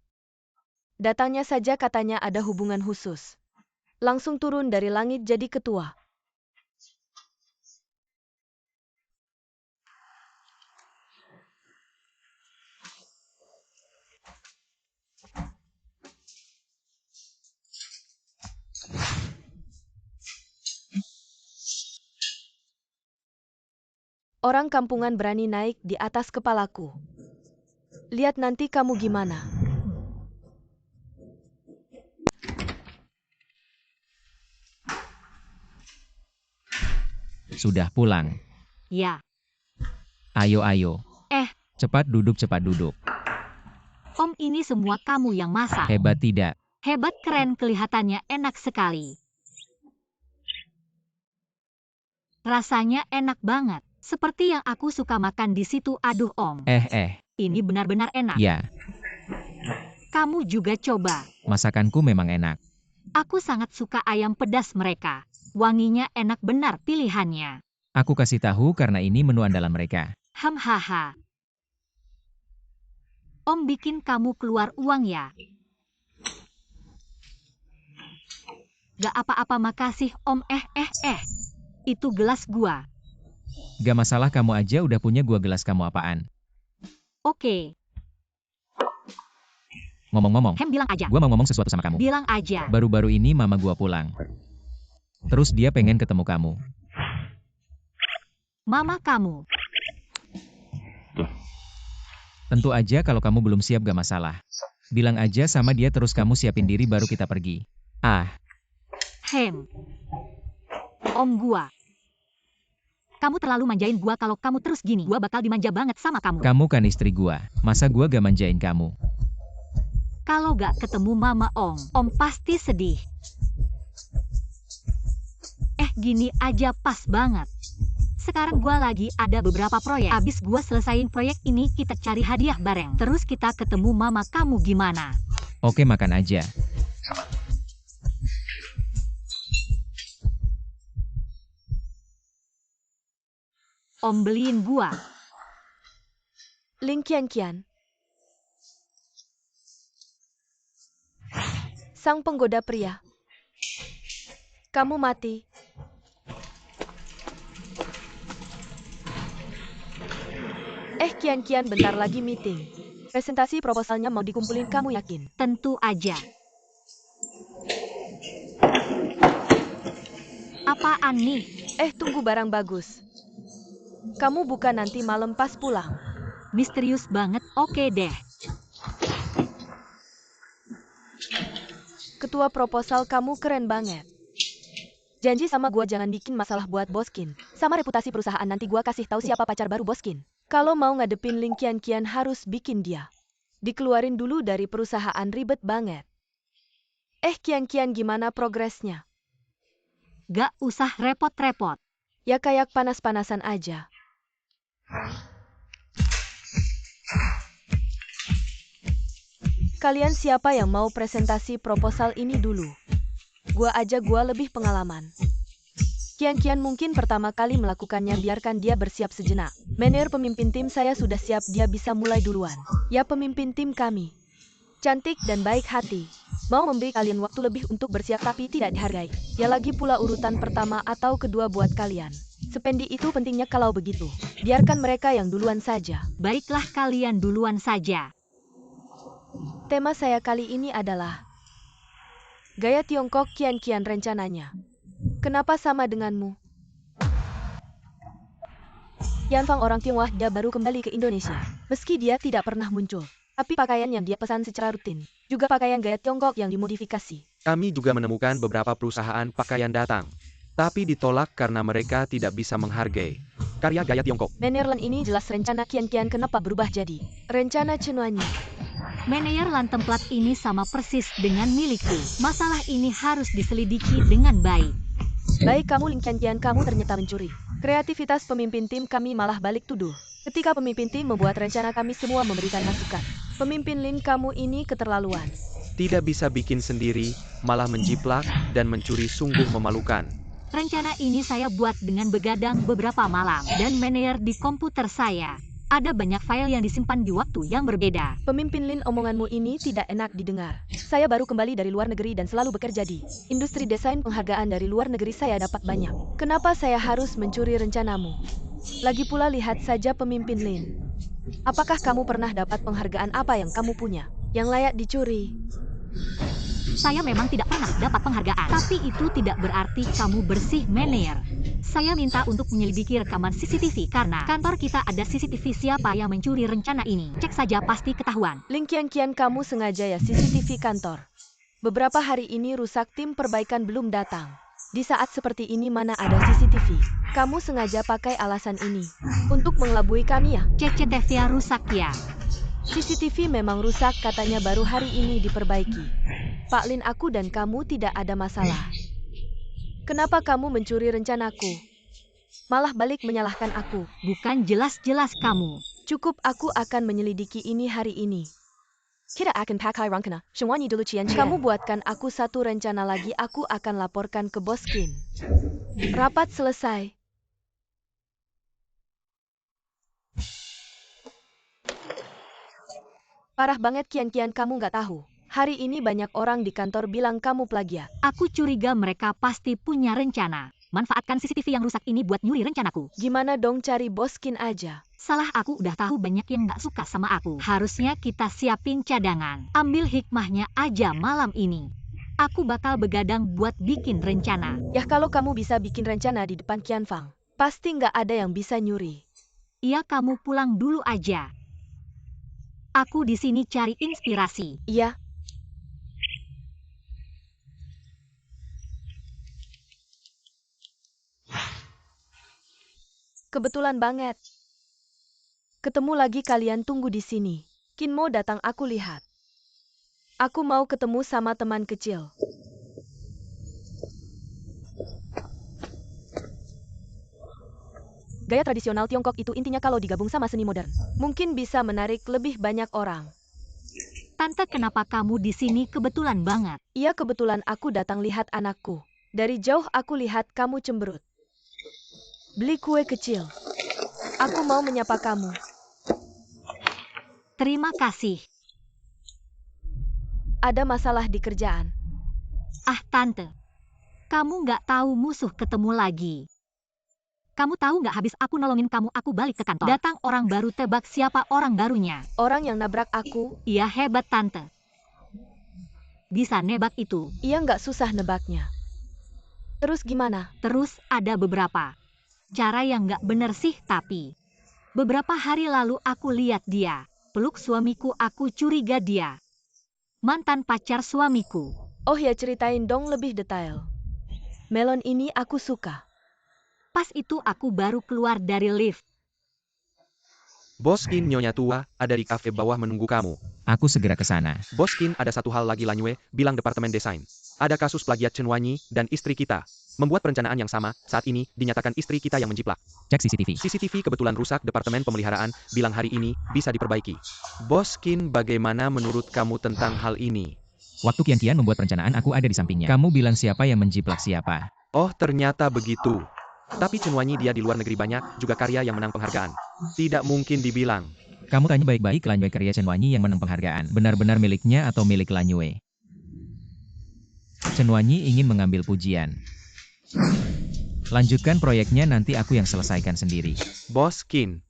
Datangnya saja katanya ada hubungan khusus. Langsung turun dari langit jadi ketua. Orang kampungan berani naik di atas kepalaku. Lihat nanti kamu gimana. Sudah pulang. Ya. Ayo, ayo. Cepat duduk, cepat duduk. Om, ini semua kamu yang masak. Hebat tidak? Hebat, keren, kelihatannya enak sekali. Rasanya enak banget. Seperti yang aku suka makan di situ. Aduh Om, ini benar-benar enak. Ya, Kamu juga coba. masakanku memang enak. Aku sangat suka ayam pedas mereka. Wanginya enak benar pilihannya. Aku kasih tahu karena ini menu andalan mereka. Hahaha. Om bikin kamu keluar uang ya? Gak apa-apa, makasih Om. Itu gelas gua. Gak masalah, kamu aja udah punya gua gelas, kamu apaan? Oke. Ngomong-ngomong, Bilang aja. gua mau ngomong sesuatu sama kamu. Bilang aja. Baru-baru ini mama gua pulang. Terus dia pengen ketemu kamu. Mama kamu. Tentu aja kalau kamu belum siap gak masalah. Bilang aja sama dia terus kamu siapin diri baru kita pergi. Om gua. Kamu terlalu manjain gua, kalau kamu terus gini, gua bakal dimanja banget sama kamu. Kamu kan istri gua, masa gua gak manjain kamu? Kalau gak ketemu mama Om pasti sedih. Gini aja pas banget. Sekarang gua lagi ada beberapa proyek. Abis gua selesain proyek ini, kita cari hadiah bareng. Terus kita ketemu mama kamu, gimana? Oke, makan aja. Om beliin gua. Ling Qianqian. Sang penggoda pria. Kamu mati. Qianqian, bentar lagi meeting. Presentasi proposalnya mau dikumpulin, kamu yakin? Tentu aja. Apaan nih? Tunggu, barang bagus. Kamu buka nanti malam pas pulang. Misterius banget, oke deh. Ketua proposal kamu keren banget. Janji sama gua jangan bikin masalah buat Boskin. Sama reputasi perusahaan, nanti gua kasih tahu siapa pacar baru Boskin. Kalau mau ngadepin Ling Qianqian harus bikin dia dikeluarin dulu dari perusahaan, ribet banget. Qianqian, gimana progresnya? Gak usah repot-repot. Ya kayak panas-panasan aja. Kalian siapa yang mau presentasi proposal ini dulu? Gua aja, gua lebih pengalaman. Qianqian mungkin pertama kali melakukannya, biarkan dia bersiap sejenak. Manajer pemimpin tim saya sudah siap, dia bisa mulai duluan. Ya, pemimpin tim kami cantik dan baik hati. Mau memberi kalian waktu lebih untuk bersiap tapi tidak dihargai. Ya lagi pula urutan pertama atau kedua buat kalian. Sependi itu pentingnya kalau begitu. Biarkan mereka yang duluan saja. Baiklah, kalian duluan saja. Tema saya kali ini adalah gaya Tiongkok Qianqian rencananya. Kenapa sama denganmu? Yan Fang orang Tionghoa, dia baru kembali ke Indonesia. Meski dia tidak pernah muncul, tapi pakaian yang dia pesan secara rutin, juga pakaian gaya Tiongkok yang dimodifikasi. Kami juga menemukan beberapa perusahaan pakaian datang, tapi ditolak karena mereka tidak bisa menghargai karya gaya Tiongkok. Manajer ini jelas rencana Qianqian, kenapa berubah jadi rencana Chenuanyi? Manajer tempat ini sama persis dengan milikku. Masalah ini harus diselidiki dengan baik. Baik, kamu Ling Qianqian, kamu ternyata mencuri kreativitas pemimpin tim kami, malah balik tuduh. Ketika pemimpin tim membuat rencana, kami semua memberikan masukan. Pemimpin Lin, kamu ini keterlaluan. Tidak bisa bikin sendiri, malah menjiplak dan mencuri, sungguh memalukan. Rencana ini saya buat dengan begadang beberapa malam, dan manajer di komputer saya. Ada banyak file yang disimpan di waktu yang berbeda. Pemimpin Lin, omonganmu ini tidak enak didengar. Saya baru kembali dari luar negeri dan selalu bekerja di industri desain. Penghargaan dari luar negeri saya dapat banyak. Kenapa saya harus mencuri rencanamu? Lagi pula lihat saja pemimpin Lin. Apakah kamu pernah dapat penghargaan apa yang kamu punya yang layak dicuri? Saya memang tidak pernah dapat penghargaan, tapi itu tidak berarti kamu bersih, manajer. Saya minta untuk menyelidiki rekaman CCTV karena kantor kita ada CCTV. Siapa yang mencuri rencana ini? Cek saja, pasti ketahuan. Ling Qianqian, kamu sengaja ya CCTV kantor. Beberapa hari ini rusak, tim perbaikan belum datang. Di saat seperti ini mana ada CCTV? Kamu sengaja pakai alasan ini untuk mengelabui kami ya? CCTV rusak ya. CCTV memang rusak katanya baru hari ini diperbaiki. Pak Lin, aku dan kamu tidak ada masalah. Kenapa kamu mencuri rencanaku? Malah balik menyalahkan aku. Bukan jelas-jelas kamu. Cukup, aku akan menyelidiki ini hari ini. Kita akan pakai rencana. Semuanya dulu cian. Kamu buatkan aku satu rencana lagi, aku akan laporkan ke Bos Qin. Rapat selesai. Parah banget Kian, kamu nggak tahu. Hari ini banyak orang di kantor bilang kamu plagiat. Aku curiga mereka pasti punya rencana. Manfaatkan CCTV yang rusak ini buat nyuri rencanaku. Gimana dong, cari Bos Qin aja. Salah aku, udah tahu banyak yang gak suka sama aku. Harusnya kita siapin cadangan. Ambil hikmahnya aja malam ini. Aku bakal begadang buat bikin rencana. Ya kalau kamu bisa bikin rencana di depan Qian Fang, pasti nggak ada yang bisa nyuri. Iya, kamu pulang dulu aja. Aku di sini cari inspirasi. Iya. Kebetulan banget. Ketemu lagi, kalian tunggu di sini. Qin Mo datang, aku lihat. Aku mau ketemu sama teman kecil. Gaya tradisional Tiongkok itu intinya kalau digabung sama seni modern, mungkin bisa menarik lebih banyak orang. Tante, kenapa kamu di sini kebetulan banget? Iya, kebetulan aku datang lihat anakku. Dari jauh aku lihat kamu cemberut. Beli kue kecil. Aku mau menyapa kamu. Terima kasih. Ada masalah di kerjaan. Ah, Tante. Kamu nggak tahu musuh ketemu lagi. Kamu tahu nggak, habis aku nolongin kamu, aku balik ke kantor. Datang orang baru, tebak siapa orang barunya? Orang yang nabrak aku. Iya, hebat Tante. Bisa nebak itu. Iya, nggak susah nebaknya. Terus gimana? Terus ada beberapa cara yang nggak bener sih, tapi beberapa hari lalu aku lihat dia peluk suamiku, aku curiga dia mantan pacar suamiku. Oh ya, ceritain dong lebih detail. Melon ini aku suka. Pas itu aku baru keluar dari lift. Bos Qin, Nyonya tua, ada di kafe bawah menunggu kamu. Aku segera ke sana. Bos Qin, ada satu hal lagi, Lanyue, bilang departemen desain. Ada kasus plagiat Chen Wanyi dan istri kita. Membuat perencanaan yang sama, saat ini dinyatakan istri kita yang menjiplak. Cek CCTV. CCTV kebetulan rusak, departemen pemeliharaan bilang hari ini bisa diperbaiki. Bos Qin, bagaimana menurut kamu tentang hal ini? Waktu Kian membuat perencanaan, aku ada di sampingnya. Kamu bilang siapa yang menjiplak siapa? Oh, ternyata begitu. Tapi Chen Wanyi dia di luar negeri banyak juga karya yang menang penghargaan. Tidak mungkin dibilang. Kamu tanya baik-baik, Lanyue, karya Chen Wanyi yang menang penghargaan benar-benar miliknya atau milik Lanyue? Chen Wanyi ingin mengambil pujian. Lanjutkan proyeknya, nanti aku yang selesaikan sendiri. Bos Qin,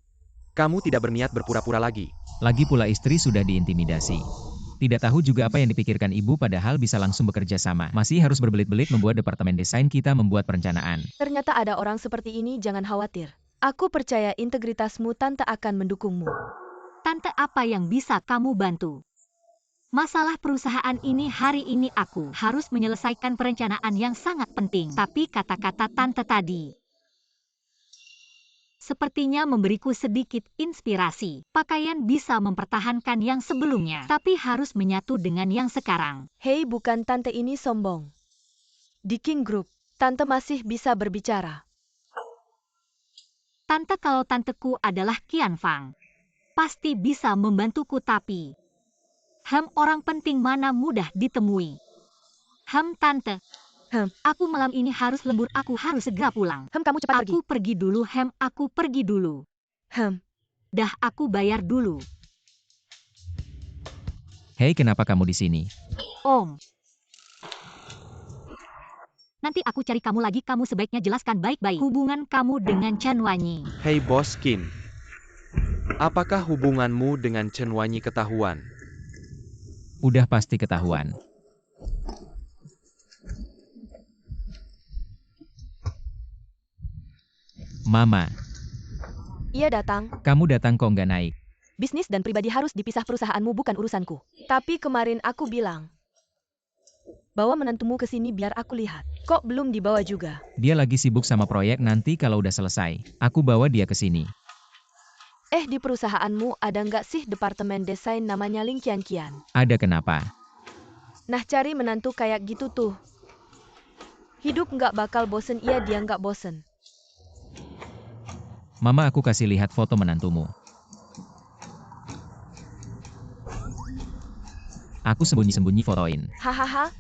kamu tidak berniat berpura-pura lagi. Lagi pula istri sudah diintimidasi. Tidak tahu juga apa yang dipikirkan ibu, padahal bisa langsung bekerja sama. Masih harus berbelit-belit membuat departemen desain kita membuat perencanaan. Ternyata ada orang seperti ini, jangan khawatir. Aku percaya integritasmu, Tante akan mendukungmu. Tante, apa yang bisa kamu bantu? Masalah perusahaan ini hari ini aku harus menyelesaikan perencanaan yang sangat penting. Tapi kata-kata Tante tadi sepertinya memberiku sedikit inspirasi. Pakaian bisa mempertahankan yang sebelumnya, tapi harus menyatu dengan yang sekarang. Hei, bukan, Tante ini sombong. Di King Group, Tante masih bisa berbicara. Tante, kalau tanteku adalah Qian Fang, pasti bisa membantuku, tapi orang penting mana mudah ditemui. Tante. Aku malam ini harus lembur, aku harus segera pulang. Kamu cepat pergi. Aku pergi dulu, aku pergi dulu. Dah, aku bayar dulu. Hei, kenapa kamu di sini? Om. Nanti aku cari kamu lagi, kamu sebaiknya jelaskan baik-baik hubungan kamu dengan Chen Wanyi. Hei Bos Qin, apakah hubunganmu dengan Chen Wanyi ketahuan? Udah pasti ketahuan. Mama. Ia datang. Kamu datang kok nggak naik? Bisnis dan pribadi harus dipisah, perusahaanmu bukan urusanku. Tapi kemarin aku bilang Bawa menantumu ke sini biar aku lihat. Kok belum dibawa juga? Dia lagi sibuk sama proyek, nanti kalau udah selesai, aku bawa dia ke sini. Di perusahaanmu ada nggak sih departemen desain namanya Ling Kian Kian? Ada kenapa? Nah, cari menantu kayak gitu tuh. Hidup nggak bakal bosen, dia nggak bosen. Mama, aku kasih lihat foto menantumu. Aku sembunyi-sembunyi fotoin. Hahaha.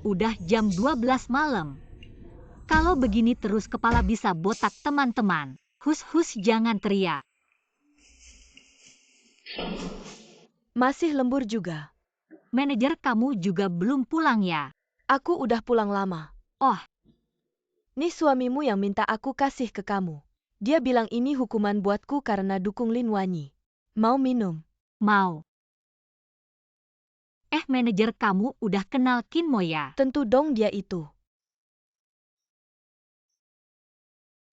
Udah jam 12 malam. Kalau begini terus kepala bisa botak teman-teman. Hus-hus, jangan teriak. Masih lembur juga. Manajer kamu juga belum pulang ya? Aku udah pulang lama. Oh, Nih suamimu yang minta aku kasih ke kamu. Dia bilang ini hukuman buatku karena dukung Lin Wanyi. Mau minum? mau. Manajer kamu udah kenal Kin Mo ya? Tentu dong dia itu.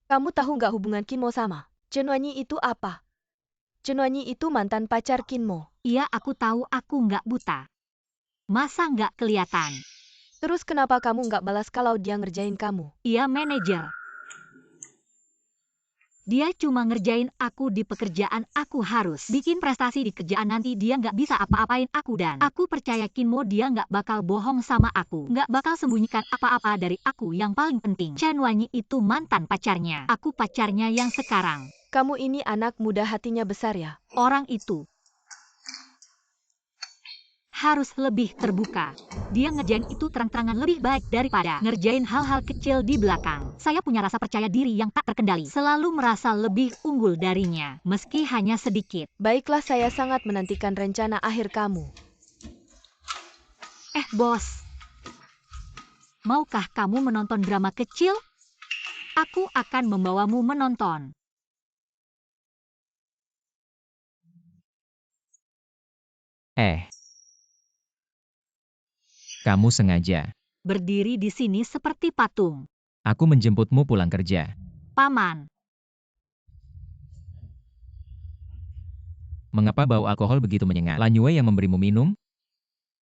Kamu tahu nggak hubungan Kin Mo sama Chen Wanyi itu apa? Chen Wanyi itu mantan pacar Kin Mo. Iya, aku tahu, aku nggak buta. Masa nggak kelihatan? Terus kenapa kamu nggak balas kalau dia ngerjain kamu? Iya, manajer. Dia cuma ngerjain aku di pekerjaan, aku harus bikin prestasi di kerjaan, nanti dia nggak bisa apa-apain aku, dan aku percaya Kin Mo dia nggak bakal bohong sama aku, nggak bakal sembunyikan apa-apa dari aku. Yang paling penting, Chen Wanyi itu mantan pacarnya, aku pacarnya yang sekarang. Kamu ini anak muda hatinya besar ya? Orang itu harus lebih terbuka. Dia ngerjain itu terang-terangan lebih baik daripada ngerjain hal-hal kecil di belakang. Saya punya rasa percaya diri yang tak terkendali. Selalu merasa lebih unggul darinya, meski hanya sedikit. Baiklah, saya sangat menantikan rencana akhir kamu. Bos. Maukah kamu menonton drama kecil? Aku akan membawamu menonton. Kamu sengaja. Berdiri di sini seperti patung. Aku menjemputmu pulang kerja. Paman. Mengapa bau alkohol begitu menyengat? Lan Yue yang memberimu minum?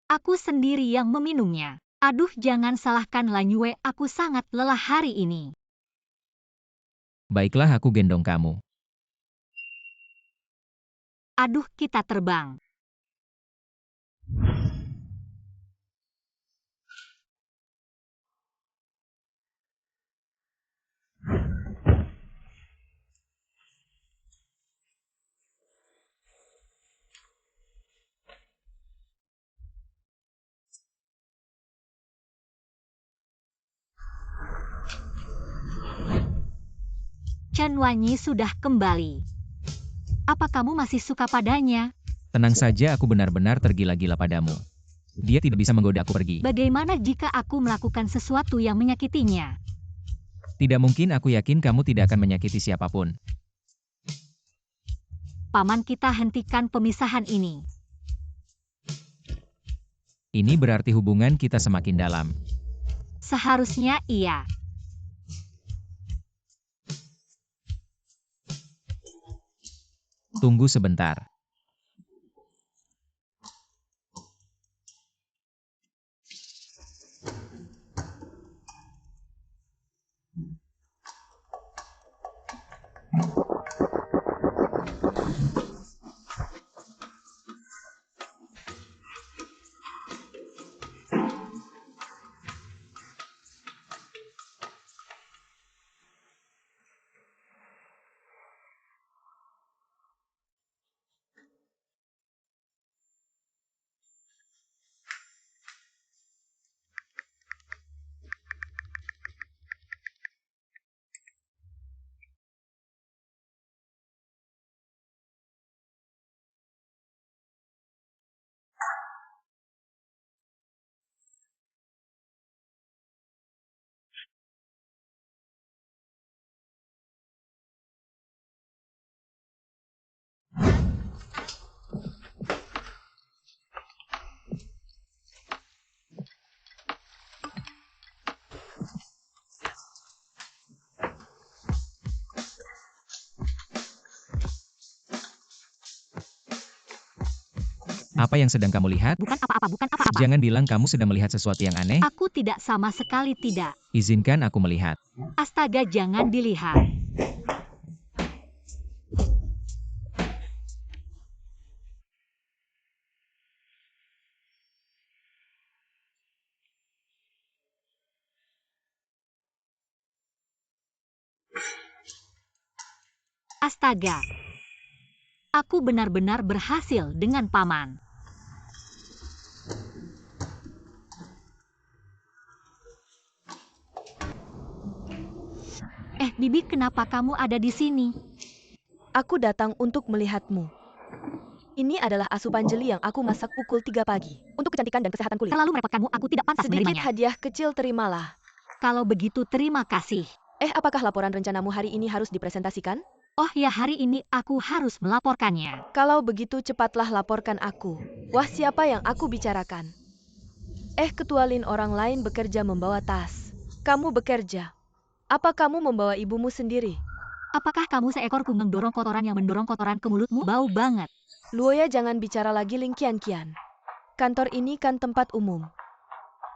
Aku sendiri yang meminumnya. Aduh, jangan salahkan Lan Yue, aku sangat lelah hari ini. Baiklah, aku gendong kamu. Aduh, kita terbang. Chen Wanyi sudah kembali. Apa kamu masih suka padanya? Tenang saja, aku benar-benar tergila-gila padamu. Dia tidak bisa menggoda aku pergi. Bagaimana jika aku melakukan sesuatu yang menyakitinya? Tidak mungkin, aku yakin kamu tidak akan menyakiti siapapun. Paman, kita hentikan pemisahan ini. Ini berarti hubungan kita semakin dalam. Seharusnya iya. Tunggu sebentar. Apa yang sedang kamu lihat? Bukan apa-apa, bukan apa-apa. Jangan bilang kamu sedang melihat sesuatu yang aneh. Aku tidak, sama sekali tidak. Izinkan aku melihat. Astaga, jangan dilihat. Astaga. Aku benar-benar berhasil dengan paman. Bibi, kenapa kamu ada di sini? Aku datang untuk melihatmu. Ini adalah asupan jeli yang aku masak pukul 3 pagi. Untuk kecantikan dan kesehatan kulit. Terlalu merepotkanmu, aku tidak pantas Sedikit menerimanya. hadiah kecil terimalah. Kalau begitu, terima kasih. Apakah laporan rencanamu hari ini harus dipresentasikan? Oh ya, hari ini aku harus melaporkannya. Kalau begitu cepatlah laporkan aku. Wah, siapa yang aku bicarakan? Ketua Lin, orang lain bekerja membawa tas. Kamu bekerja. Apa kamu membawa ibumu sendiri? Apakah kamu seekor kungeng dorong kotoran yang mendorong kotoran ke mulutmu? Bau banget. Luoya, jangan bicara lagi Ling Qianqian. Kantor ini kan tempat umum.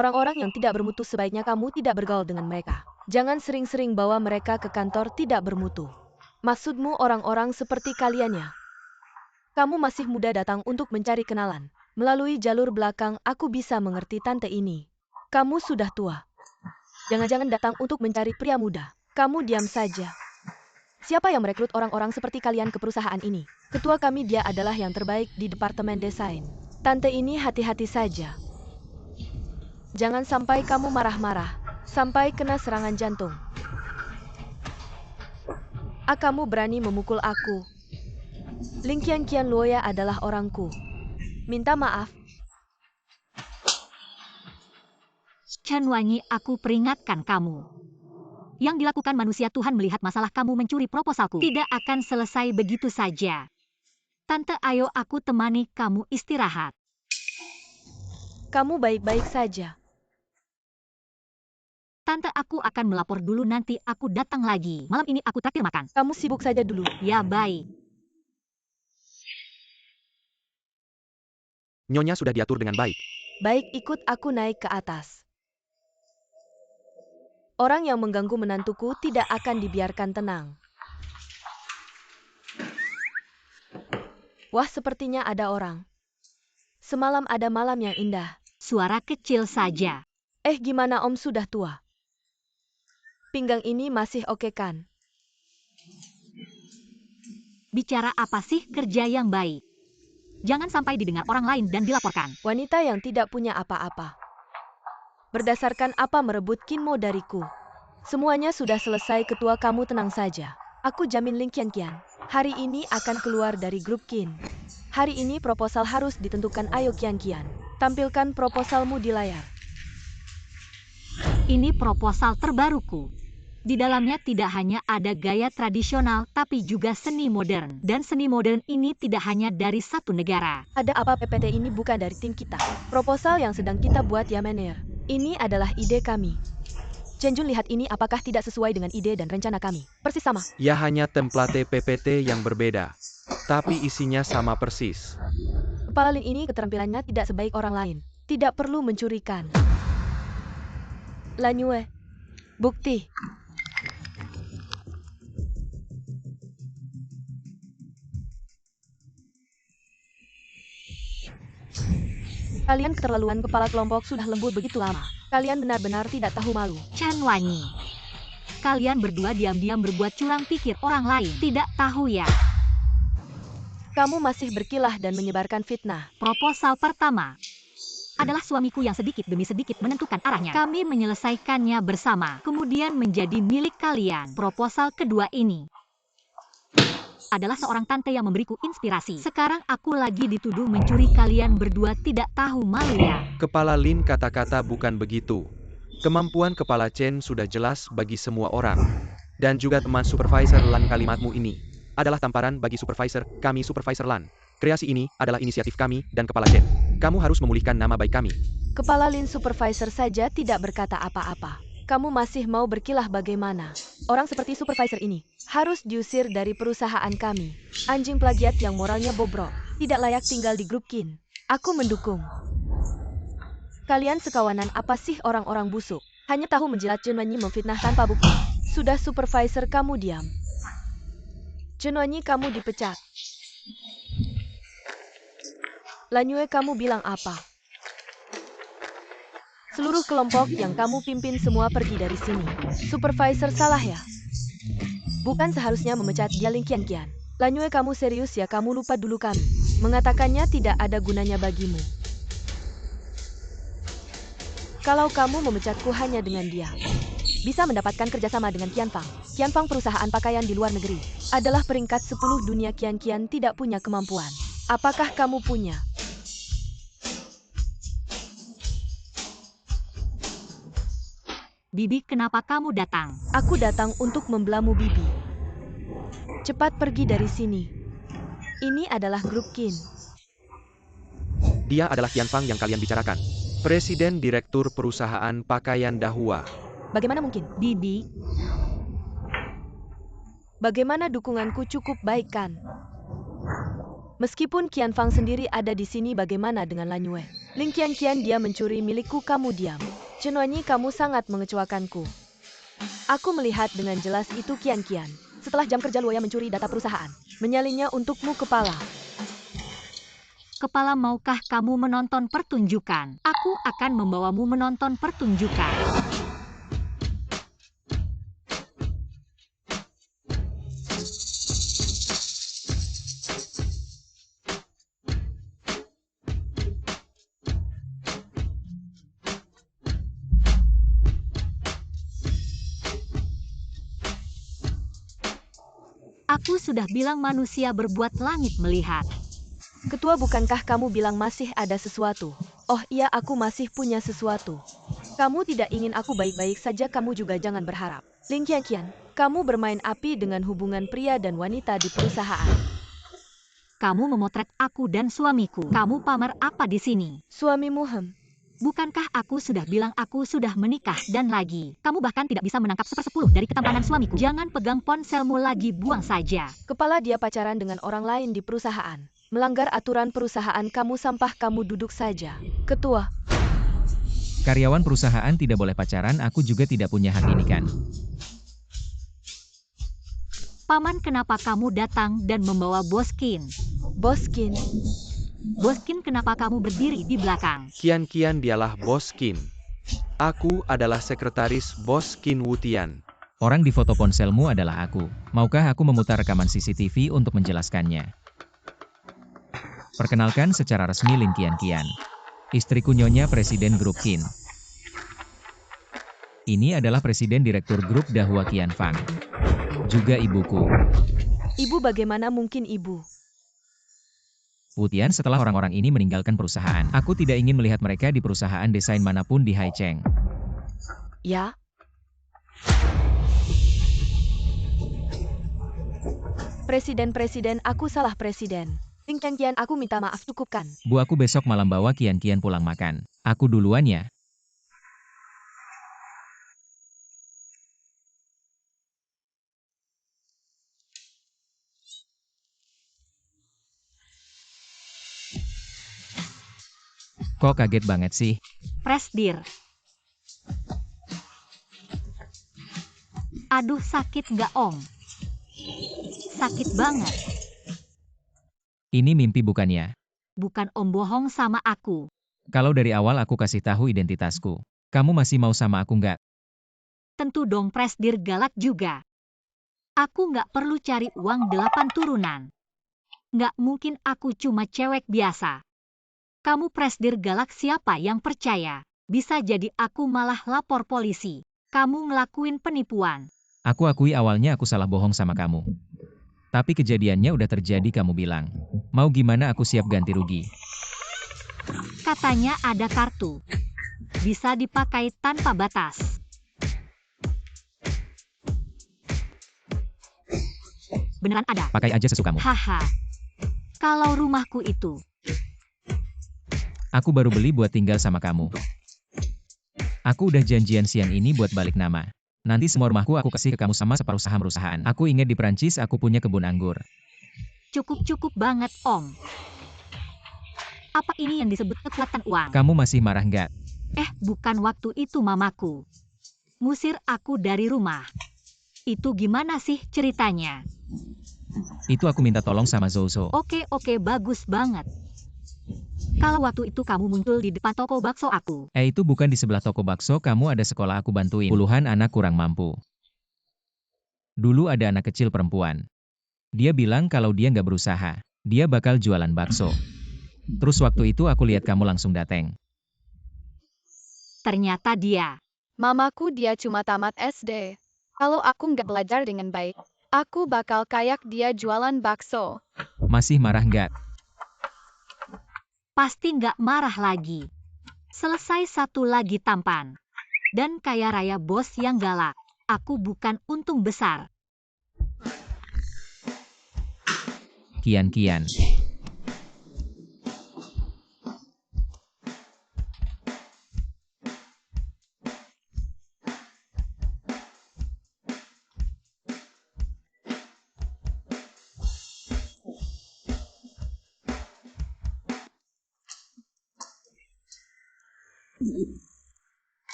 Orang-orang yang tidak bermutu sebaiknya kamu tidak bergaul dengan mereka. Jangan sering-sering bawa mereka ke kantor tidak bermutu. Maksudmu orang-orang seperti kalian ya? Kamu masih muda, datang untuk mencari kenalan. Melalui jalur belakang aku bisa mengerti tante ini. Kamu sudah tua. Jangan-jangan datang untuk mencari pria muda. Kamu diam saja. Siapa yang merekrut orang-orang seperti kalian ke perusahaan ini? Ketua kami, dia adalah yang terbaik di departemen desain. Tante ini hati-hati saja. Jangan sampai kamu marah-marah, sampai kena serangan jantung. Kamu berani memukul aku. Ling Qianqian, Luoya adalah orangku. Minta maaf. Chen Wanyi, aku peringatkan kamu. Yang dilakukan manusia, Tuhan melihat masalah kamu mencuri proposalku tidak akan selesai begitu saja. Tante, ayo aku temani kamu istirahat. Kamu baik-baik saja. Tante, aku akan melapor dulu, nanti aku datang lagi. Malam ini aku traktir makan. Kamu sibuk saja dulu. Ya, baik. Nyonya sudah diatur dengan baik. Baik, ikut aku naik ke atas. Orang yang mengganggu menantuku tidak akan dibiarkan tenang. Wah, sepertinya ada orang. Semalam ada malam yang indah. Suara kecil saja. Gimana Om, sudah tua? Pinggang ini masih oke kan? Bicara apa sih, kerja yang baik. Jangan sampai didengar orang lain dan dilaporkan. Wanita yang tidak punya apa-apa. Berdasarkan apa merebut Kinmo dariku? Semuanya sudah selesai, ketua, kamu tenang saja. Aku jamin Ling Qianqian hari ini akan keluar dari grup Qin. Hari ini proposal harus ditentukan. Ayo Qianqian, tampilkan proposalmu di layar. Ini proposal terbaruku. Di dalamnya tidak hanya ada gaya tradisional, tapi juga seni modern. Dan seni modern ini tidak hanya dari satu negara. Ada apa? PPT ini bukan dari tim kita. Proposal yang sedang kita buat ya, Menir. Ini adalah ide kami. Chenjun, lihat ini, apakah tidak sesuai dengan ide dan rencana kami? Persis sama. Ya, hanya template PPT yang berbeda. Tapi isinya sama persis. Kepala Lin ini keterampilannya tidak sebaik orang lain. Tidak perlu mencurikan. Lanyue. Bukti. Kalian keterlaluan, kepala kelompok sudah lembut begitu lama. Kalian benar-benar tidak tahu malu. Chen Wanyi. Kalian berdua diam-diam berbuat curang, pikir orang lain tidak tahu ya. Kamu masih berkilah dan menyebarkan fitnah. Proposal pertama adalah suamiku yang sedikit demi sedikit menentukan arahnya. Kami menyelesaikannya bersama, kemudian menjadi milik kalian. Proposal kedua ini adalah seorang tante yang memberiku inspirasi. Sekarang aku lagi dituduh mencuri, kalian berdua tidak tahu malu ya. Kepala Lin, kata-kata bukan begitu. Kemampuan Kepala Chen sudah jelas bagi semua orang. Dan juga teman Supervisor Lan, kalimatmu ini adalah tamparan bagi Supervisor kami, Supervisor Lan. Kreasi ini adalah inisiatif kami dan Kepala Chen. Kamu harus memulihkan nama baik kami. Kepala Lin, Supervisor saja tidak berkata apa-apa. Kamu masih mau berkilah bagaimana? Orang seperti Supervisor ini harus diusir dari perusahaan kami. Anjing plagiat yang moralnya bobrok, tidak layak tinggal di grup Qin. Aku mendukung. Kalian sekawanan apa sih orang-orang busuk? Hanya tahu menjilat Junwanyi memfitnah tanpa bukti. Sudah supervisor kamu diam. Junwanyi kamu dipecat. Lanyue kamu bilang apa? Seluruh kelompok yang kamu pimpin semua pergi dari sini. Supervisor salah ya? Bukan seharusnya memecat dia Ling Qianqian. Lanyue kamu serius ya, kamu lupa dulu kami. Mengatakannya tidak ada gunanya bagimu. Kalau kamu memecatku hanya dengan dia, bisa mendapatkan kerjasama dengan Qianfang. Qianfang perusahaan pakaian di luar negeri. Adalah peringkat 10 dunia. Qianqian tidak punya kemampuan. Apakah kamu punya? Bibi, kenapa kamu datang? Aku datang untuk membelamu Bibi. Cepat pergi dari sini. Ini adalah grup Qin. Dia adalah Qianfang yang kalian bicarakan. Presiden Direktur Perusahaan Pakaian Dahua. Bagaimana mungkin? Bibi, Bagaimana dukunganku cukup baik kan? Meskipun Qianfang sendiri ada di sini, bagaimana dengan Lanyue? Ling Qianqian dia mencuri milikku, kamu diam. Junwanyi kamu sangat mengecewakanku. Aku melihat dengan jelas itu Qianqian. Setelah jam kerja Luoya mencuri data perusahaan. Menyalinnya untukmu kepala. kepala, maukah kamu menonton pertunjukan? Aku akan membawamu menonton pertunjukan. Aku sudah bilang manusia berbuat langit melihat. Ketua, bukankah kamu bilang masih ada sesuatu? Oh iya, aku masih punya sesuatu. Kamu tidak ingin aku baik-baik saja, kamu juga jangan berharap. Ling Qianqian, kamu bermain api dengan hubungan pria dan wanita di perusahaan. Kamu memotret aku dan suamiku. Kamu pamer apa di sini? Suamimu Bukankah aku sudah bilang aku sudah menikah dan lagi? Kamu bahkan tidak bisa menangkap 1/10 dari ketampanan suamiku. Jangan pegang ponselmu lagi, buang saja. kepala, dia pacaran dengan orang lain di perusahaan. Melanggar aturan perusahaan, kamu sampah, kamu duduk saja. Ketua, Karyawan perusahaan tidak boleh pacaran, aku juga tidak punya hak ini kan. Paman, kenapa kamu datang dan membawa Bos Qin? Bos Qin. Bos Qin, kenapa kamu berdiri di belakang? Qianqian dialah Bos Qin. Aku adalah sekretaris Bos Qin Wutian. Orang di foto ponselmu adalah aku. Maukah aku memutar rekaman CCTV untuk menjelaskannya? Perkenalkan secara resmi Ling Qianqian. Istriku Nyonya Presiden Grup Qin. Ini adalah Presiden Direktur Grup Dahua Qianfang. Juga ibuku. Ibu, bagaimana mungkin ibu? Wutian, setelah orang-orang ini meninggalkan perusahaan, aku tidak ingin melihat mereka di perusahaan desain manapun di Haicheng. Ya? Presiden, aku salah presiden. Ling Qianqian, aku minta maaf, cukupkan. Bu, aku besok malam bawa Qianqian pulang makan. Aku duluan ya. Kok kaget banget sih? Presdir. Aduh, sakit nggak Om? Sakit banget. Ini mimpi bukannya? Bukan Om bohong sama aku. Kalau dari awal aku kasih tahu identitasku, kamu masih mau sama aku nggak? Tentu dong, Presdir galak juga. Aku nggak perlu cari uang 8 turunan. Nggak mungkin aku cuma cewek biasa. Kamu Presdir galak, siapa yang percaya? Bisa jadi aku malah lapor polisi. Kamu ngelakuin penipuan. Aku akui awalnya aku salah bohong sama kamu. Tapi kejadiannya udah terjadi, kamu bilang. Mau gimana, aku siap ganti rugi. Katanya ada kartu. Bisa dipakai tanpa batas. Beneran ada? Pakai aja sesukamu. Haha. Kalau rumahku itu. Aku baru beli buat tinggal sama kamu. Aku udah janjian siang ini buat balik nama. Nanti semua rumahku aku kasih ke kamu sama separuh saham perusahaan. Aku ingat di Prancis aku punya kebun anggur. Cukup banget, Om. Apa ini yang disebut kekuatan uang? Kamu masih marah nggak? Bukan waktu itu mamaku ngusir aku dari rumah. Itu gimana sih ceritanya? Itu aku minta tolong sama Zozo. Oke, bagus banget. Kalau waktu itu kamu muncul di depan toko bakso aku. Itu bukan di sebelah toko bakso, kamu ada sekolah aku bantuin. Puluhan anak kurang mampu. Dulu ada anak kecil perempuan. Dia bilang kalau dia nggak berusaha, dia bakal jualan bakso. Terus waktu itu aku lihat kamu langsung dateng. Ternyata dia. Mamaku dia cuma tamat SD. Kalau aku nggak belajar dengan baik, aku bakal kayak dia jualan bakso. Masih marah nggak? Pasti nggak marah lagi. Selesai satu lagi tampan. Dan kaya raya bos yang galak. Aku bukan untung besar. Kian-kian.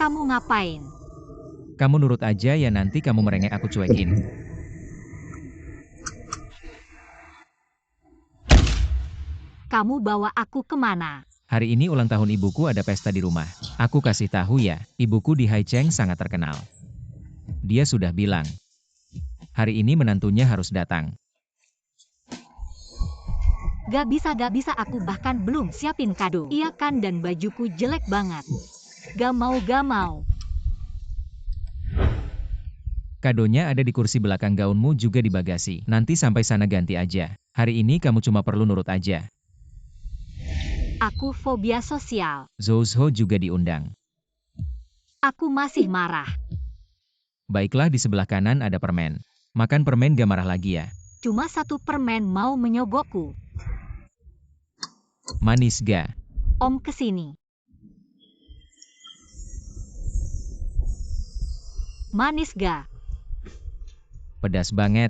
Kamu ngapain? Kamu nurut aja ya, nanti kamu merengek aku cuekin. Kamu bawa aku kemana? Hari ini ulang tahun ibuku, ada pesta di rumah. Aku kasih tahu ya, ibuku di Haicheng sangat terkenal. Dia sudah bilang, hari ini menantunya harus datang. Gak bisa, aku bahkan belum siapin kado. Iya kan, dan bajuku jelek banget. Gak mau. Kadonya ada di kursi belakang, gaunmu juga di bagasi. Nanti sampai sana ganti aja. Hari ini kamu cuma perlu nurut aja. Aku fobia sosial. Zozo juga diundang. Aku masih marah. Baiklah, di sebelah kanan ada permen. Makan permen, gak marah lagi ya. Cuma satu permen mau menyogokku. Manis ga? Om kesini. Manis ga? Pedas banget.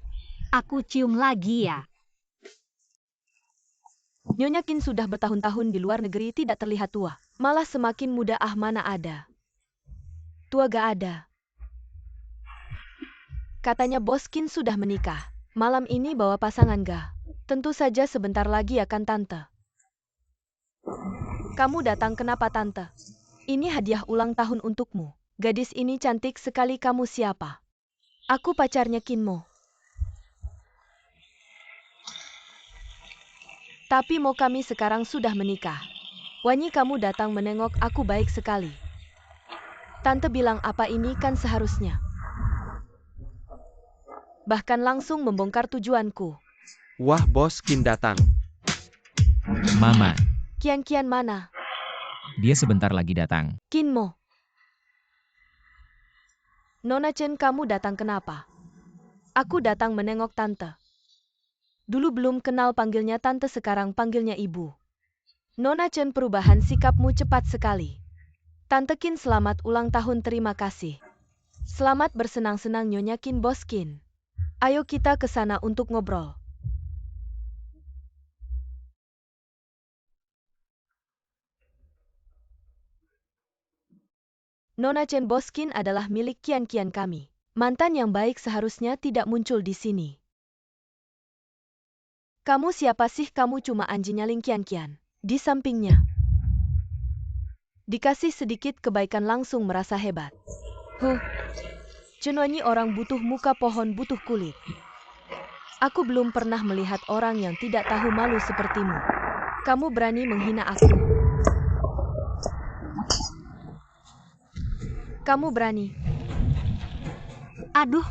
Aku cium lagi ya. Nyonya Qin sudah bertahun-tahun di luar negeri tidak terlihat tua. Malah semakin muda. Mana ada. Tua gak ada. Katanya bos Qin sudah menikah. Malam ini bawa pasangan ga? Tentu saja sebentar lagi akan tante. Kamu datang kenapa tante? Ini hadiah ulang tahun untukmu. Gadis ini cantik sekali. Kamu siapa? Aku pacarnya Kinmo. Tapi mau kami sekarang sudah menikah. Wanyi kamu datang menengok aku baik sekali. Tante bilang apa ini kan seharusnya. Bahkan langsung membongkar tujuanku. Wah, bos Qin datang. Mama, Kian mana? dia sebentar lagi datang. Kinmo. Nona Chen, kamu datang kenapa? Aku datang menengok tante. Dulu belum kenal panggilnya tante, sekarang panggilnya ibu. Nona Chen, perubahan sikapmu cepat sekali. Tante Qin selamat ulang tahun, terima kasih. Selamat bersenang-senang Nyonya Qin, bos Qin. Ayo kita ke sana untuk ngobrol. Nona Chen, bos Qin adalah milik Kian kami. Mantan yang baik seharusnya tidak muncul di sini. Kamu siapa sih? Kamu cuma anjing nyaling Kian. Di sampingnya. Dikasih sedikit kebaikan langsung merasa hebat. Cenonyi orang butuh muka pohon butuh kulit. Aku belum pernah melihat orang yang tidak tahu malu sepertimu. Kamu berani menghina aku. Kamu berani. Aduh,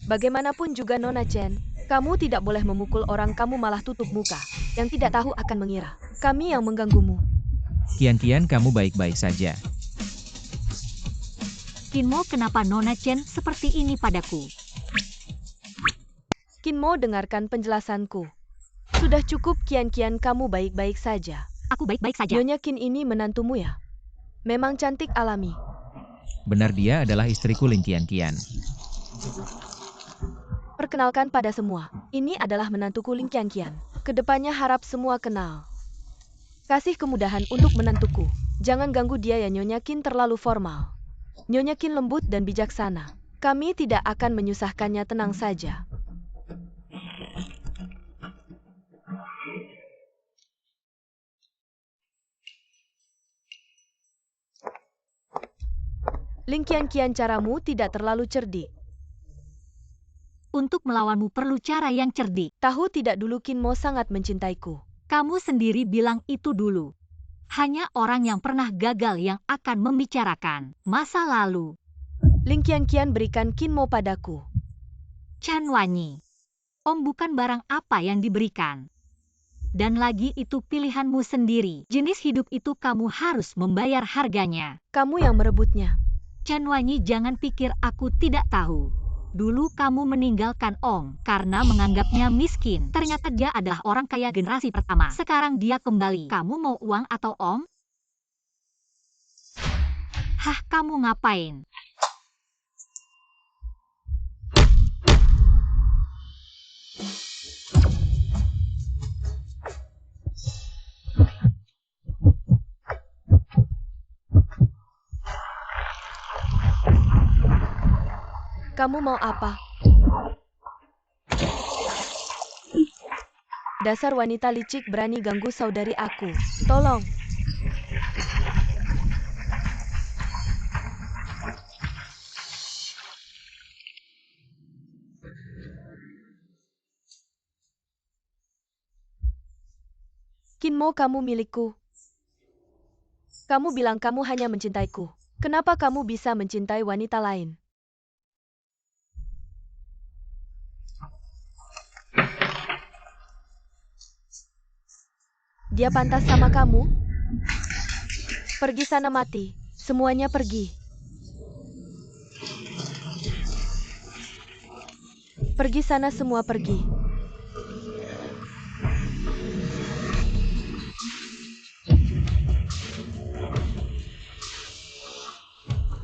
Bagaimanapun juga Nona Chen, kamu tidak boleh memukul orang, kamu malah tutup muka. Yang tidak tahu akan mengira kami yang mengganggumu. Kian, kamu baik-baik saja. Kinmo, kenapa Nona Chen seperti ini padaku? Kinmo, dengarkan penjelasanku. Sudah cukup, Kian, kamu baik-baik saja. Aku baik-baik saja. Nyonya Qin ini menantumu ya? Memang cantik alami. Benar, dia adalah istriku Lin Qian. Perkenalkan pada semua, ini adalah menantuku Lin Qian. Kedepannya harap semua kenal. Kasih kemudahan untuk menantuku. Jangan ganggu dia ya, Nyonya Qin terlalu formal. Nyonya Qin lembut dan bijaksana. Kami tidak akan menyusahkannya, tenang saja. Lin Qian, caramu tidak terlalu cerdik. Untuk melawanmu perlu cara yang cerdik. Tahu tidak dulu Kinmo sangat mencintaiku. Kamu sendiri bilang itu dulu. Hanya orang yang pernah gagal yang akan membicarakan masa lalu. Lin Qian, berikan Kinmo padaku. Chen Wanyi, Om bukan barang apa yang diberikan. Dan lagi itu pilihanmu sendiri. Jenis hidup itu kamu harus membayar harganya. Kamu yang merebutnya. Chen Wanyi, jangan pikir aku tidak tahu. Dulu kamu meninggalkan Om karena menganggapnya miskin. Ternyata dia adalah orang kaya generasi pertama. Sekarang dia kembali. Kamu mau uang atau Om? Hah, kamu ngapain? Kamu mau apa? Dasar wanita licik berani ganggu saudari aku. Tolong. Kinmo, kamu milikku. Kamu bilang kamu hanya mencintaiku. Kenapa kamu bisa mencintai wanita lain? Dia pantas sama kamu? Pergi sana, mati. Semuanya pergi. Pergi sana, semua pergi.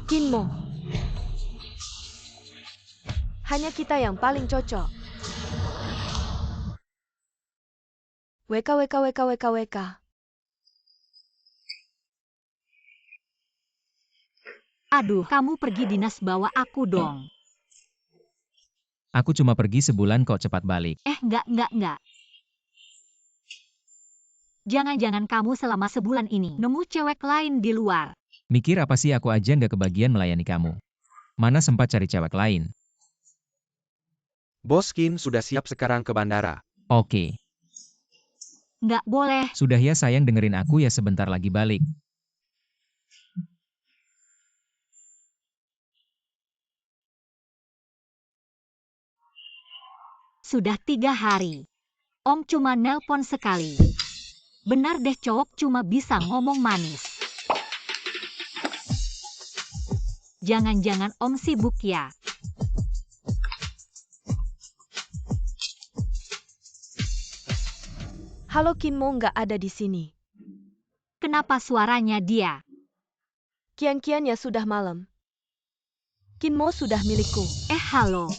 Kinmo. Hanya kita yang paling cocok. WK. Aduh, kamu pergi dinas bawa aku dong. Aku cuma pergi sebulan kok, cepat balik. Enggak. Jangan-jangan kamu selama sebulan ini nemu cewek lain di luar. Mikir apa sih, aku aja nggak kebagian melayani kamu. Mana sempat cari cewek lain. Bos Qin sudah siap sekarang ke bandara. Oke. Nggak boleh. Sudah ya sayang, dengerin aku ya, sebentar lagi balik. Sudah 3 hari. Om cuma nelpon sekali. Benar deh, cowok cuma bisa ngomong manis. Jangan-jangan Om sibuk ya? Halo, Kinmo nggak ada di sini. Kenapa suaranya dia? Kian, ya sudah malam. Kinmo sudah milikku. Halo.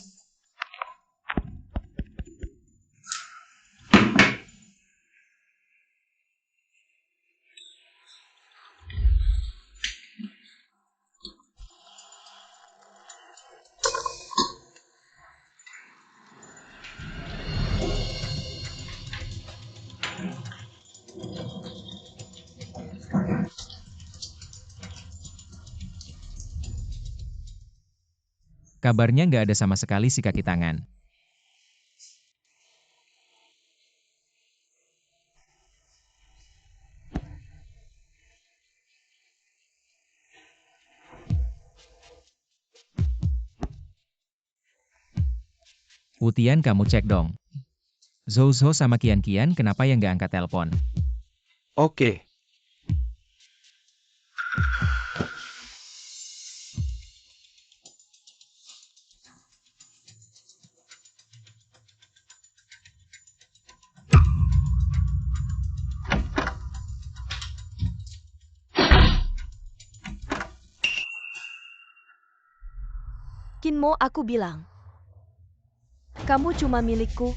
Kabarnya nggak ada sama sekali si kaki tangan. Wutian, kamu cek dong. Zhou sama Kian kenapa yang nggak angkat telepon? Oke. Kinmo, aku bilang. Kamu cuma milikku.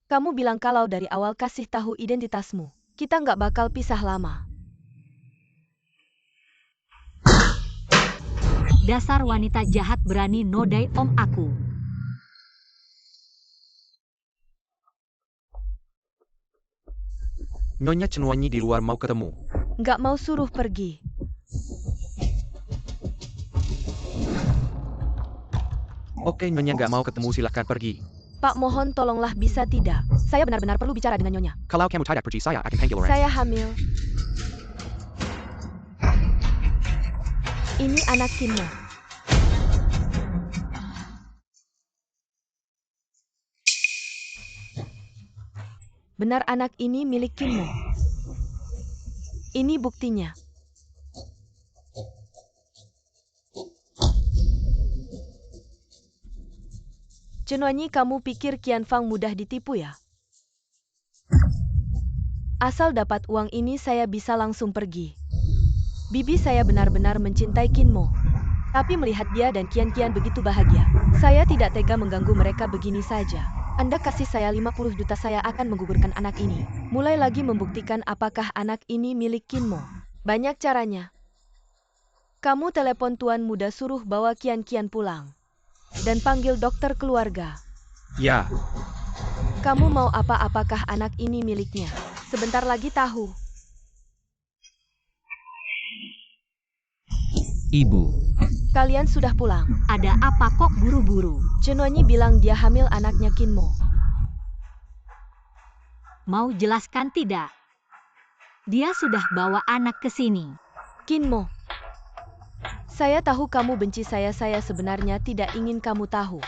Kamu bilang kalau dari awal kasih tahu identitasmu. Kita nggak bakal pisah lama. Dasar wanita jahat berani nodai om aku. Nyonya Cenwanyi di luar mau ketemu. Nggak mau suruh pergi. Oke, Nyonya nggak mau ketemu, silahkan pergi. Pak, mohon tolonglah, bisa tidak? Saya benar-benar perlu bicara dengan Nyonya. Kalau kamu tidak pergi, saya akan panggil orang. Saya hamil. Ini anak Kinmo. Benar, anak ini milik Kinmo. Ini buktinya. Cenwanyi, kamu pikir Qian Fang mudah ditipu ya? Asal dapat uang ini saya bisa langsung pergi. Bibi saya benar-benar mencintai Kinmo. Tapi melihat dia dan Qian begitu bahagia, saya tidak tega mengganggu mereka begini saja. Anda kasih saya 50 juta, saya akan menggugurkan anak ini. Mulai lagi membuktikan apakah anak ini milik Kinmo. Banyak caranya. Kamu telepon tuan muda, suruh bawa Qian pulang. Dan panggil dokter keluarga. Ya, Kamu mau apa? Apakah anak ini miliknya? Sebentar lagi tahu. Ibu. Kalian sudah pulang. Ada apa kok buru-buru? Cenwanyi bilang dia hamil anaknya Kinmo. Mau jelaskan tidak? Dia sudah bawa anak ke sini. Kinmo. Saya tahu kamu benci saya sebenarnya tidak ingin kamu tahu.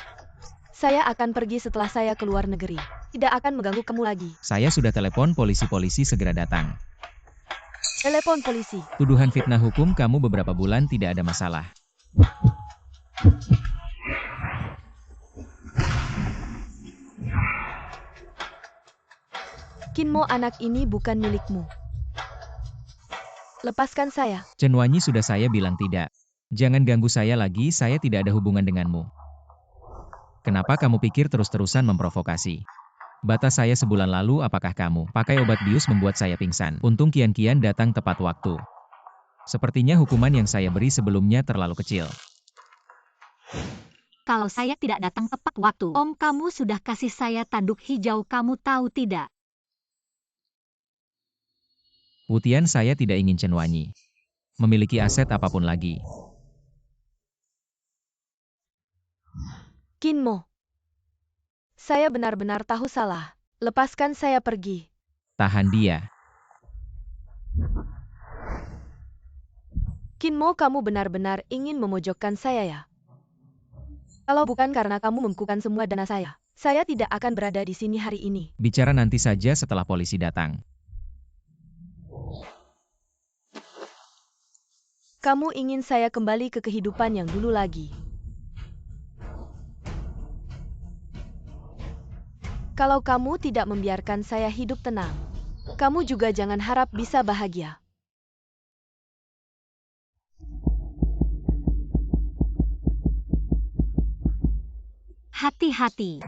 Saya akan pergi setelah saya keluar negeri. Tidak akan mengganggu kamu lagi. Saya sudah telepon polisi segera datang. Telepon polisi. Tuduhan fitnah hukum kamu beberapa bulan tidak ada masalah. Kinmo, anak ini bukan milikmu. Lepaskan saya. Cenwanyi, sudah saya bilang tidak. Jangan ganggu saya lagi, saya tidak ada hubungan denganmu. Kenapa kamu pikir terus-terusan memprovokasi? Batas saya sebulan lalu, apakah kamu pakai obat bius membuat saya pingsan? Untung Qian datang tepat waktu. Sepertinya hukuman yang saya beri sebelumnya terlalu kecil. Kalau saya tidak datang tepat waktu, om kamu sudah kasih saya tanduk hijau, kamu tahu tidak? Wutian, saya tidak ingin Cenwanyi memiliki aset apapun lagi. Kinmo. Saya benar-benar tahu salah. Lepaskan saya pergi. Tahan dia. Kinmo, kamu benar-benar ingin memojokkan saya ya? Kalau bukan karena kamu membekukan semua dana saya tidak akan berada di sini hari ini. Bicara nanti saja setelah polisi datang. Kamu ingin saya kembali ke kehidupan yang dulu lagi. Kalau kamu tidak membiarkan saya hidup tenang, kamu juga jangan harap bisa bahagia. Hati-hati.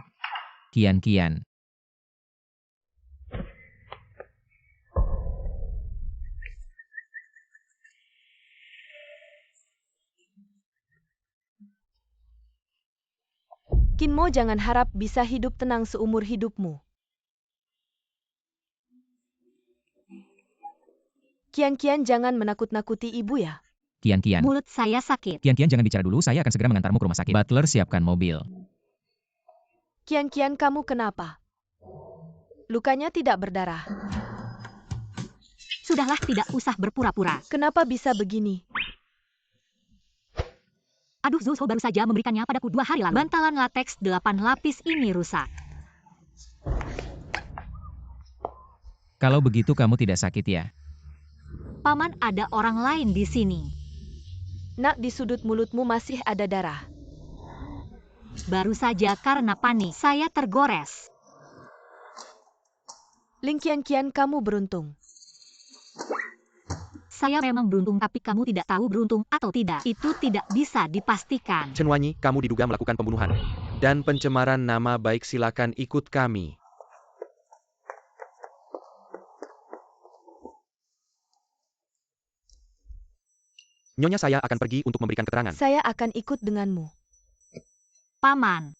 Qian. Kinmo, jangan harap bisa hidup tenang seumur hidupmu. Qian, jangan menakut-nakuti ibu ya. Qian. Mulut saya sakit. Qian, jangan bicara dulu, saya akan segera mengantarmu ke rumah sakit. Butler, siapkan mobil. Qian, kamu kenapa? Lukanya tidak berdarah. Sudahlah, tidak usah berpura-pura. Kenapa bisa begini? Aduh, Zhou baru saja memberikannya padaku 2 hari lalu. Bantalan lateks 8 lapis ini rusak. Kalau begitu kamu tidak sakit ya? Paman, ada orang lain di sini. Nak, di sudut mulutmu masih ada darah. Baru saja karena panik, saya tergores. Ling Qian, kamu beruntung. Saya memang beruntung, tapi kamu tidak tahu beruntung atau tidak. Itu tidak bisa dipastikan. Chen Wanyi, kamu diduga melakukan pembunuhan dan pencemaran nama baik. Silakan ikut kami. Nyonya, saya akan pergi untuk memberikan keterangan. Saya akan ikut denganmu. Paman.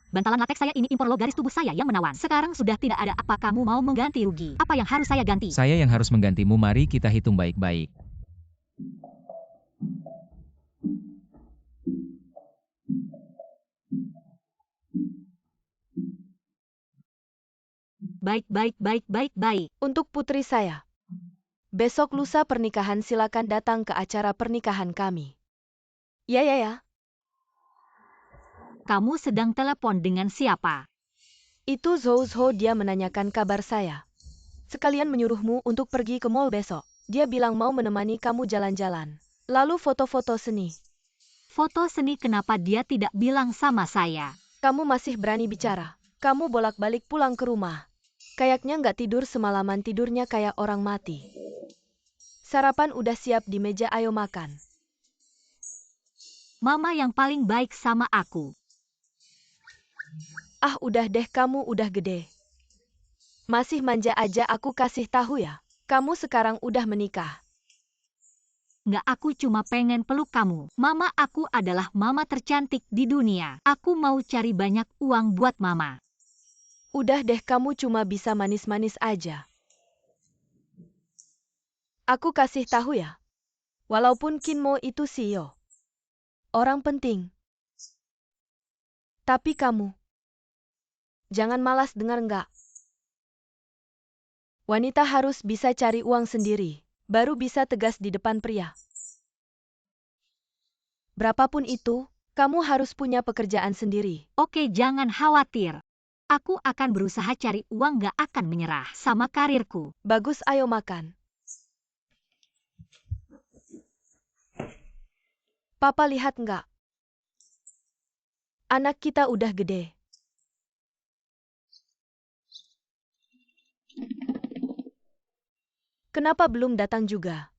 Bantalan latex saya ini impor loh, garis tubuh saya yang menawan. Sekarang sudah tidak ada. Apa kamu mau mengganti rugi? Apa yang harus saya ganti? Saya yang harus menggantimu, mari kita hitung baik-baik. Baik. Untuk putri saya. Besok lusa pernikahan, silakan datang ke acara pernikahan kami. Ya. Kamu sedang telepon dengan siapa? Itu Zhou, dia menanyakan kabar saya. Sekalian menyuruhmu untuk pergi ke mall besok. Dia bilang mau menemani kamu jalan-jalan. Lalu foto-foto seni. Foto seni, kenapa dia tidak bilang sama saya? Kamu masih berani bicara. Kamu bolak-balik pulang ke rumah. Kayaknya nggak tidur semalaman, tidurnya kayak orang mati. Sarapan udah siap di meja, ayo makan. Mama yang paling baik sama aku. Ah, udah deh, kamu udah gede. Masih manja aja, aku kasih tahu ya. Kamu sekarang udah menikah. Nggak, aku cuma pengen peluk kamu. Mama aku adalah mama tercantik di dunia. Aku mau cari banyak uang buat mama. Udah deh, kamu cuma bisa manis-manis aja. Aku kasih tahu ya. Walaupun Qin Mo itu CEO. Orang penting. Tapi kamu. Jangan malas dengar nggak? Wanita harus bisa cari uang sendiri. Baru bisa tegas di depan pria. Berapapun itu, kamu harus punya pekerjaan sendiri. Oke, jangan khawatir. Aku akan berusaha cari uang, nggak akan menyerah sama karirku. Bagus, ayo makan. Papa lihat nggak? Anak kita udah gede. Kenapa belum datang juga?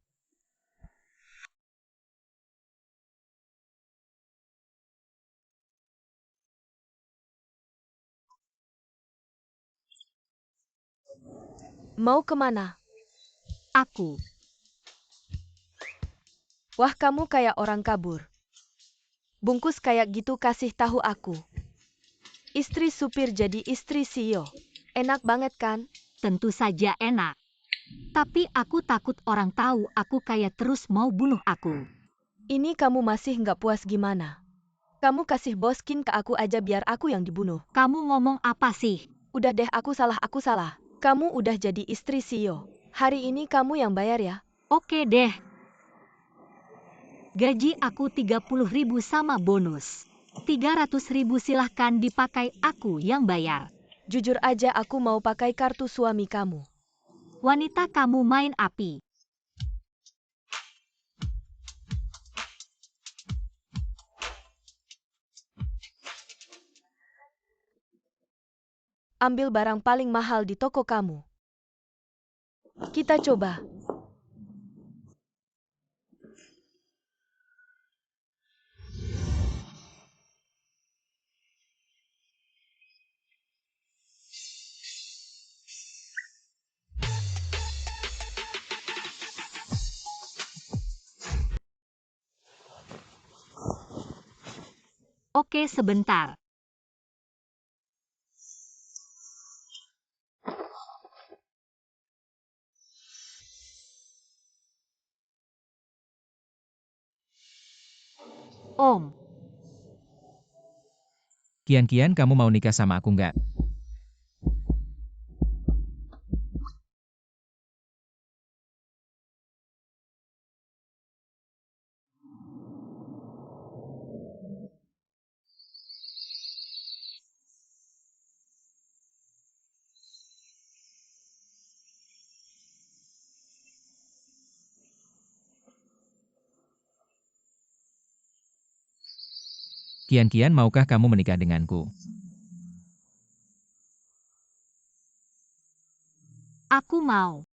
Mau kemana? Aku. Wah, kamu kayak orang kabur. Bungkus kayak gitu kasih tahu aku. Istri supir jadi istri CEO. Enak banget kan? Tentu saja enak. Tapi aku takut orang tahu aku kaya terus mau bunuh aku. Ini kamu masih nggak puas gimana? Kamu kasih bos Qin ke aku aja biar aku yang dibunuh. Kamu ngomong apa sih? Udah deh, aku salah. Kamu udah jadi istri CEO. Hari ini kamu yang bayar ya. Oke deh. Gaji aku 30.000 sama bonus. 300.000 silahkan dipakai, aku yang bayar. Jujur aja, aku mau pakai kartu suami kamu. Wanita, kamu main api. Ambil barang paling mahal di toko kamu. Kita coba. Oke, sebentar. Om. Kian, kamu mau nikah sama aku nggak? Kian, maukah kamu menikah denganku? Aku mau.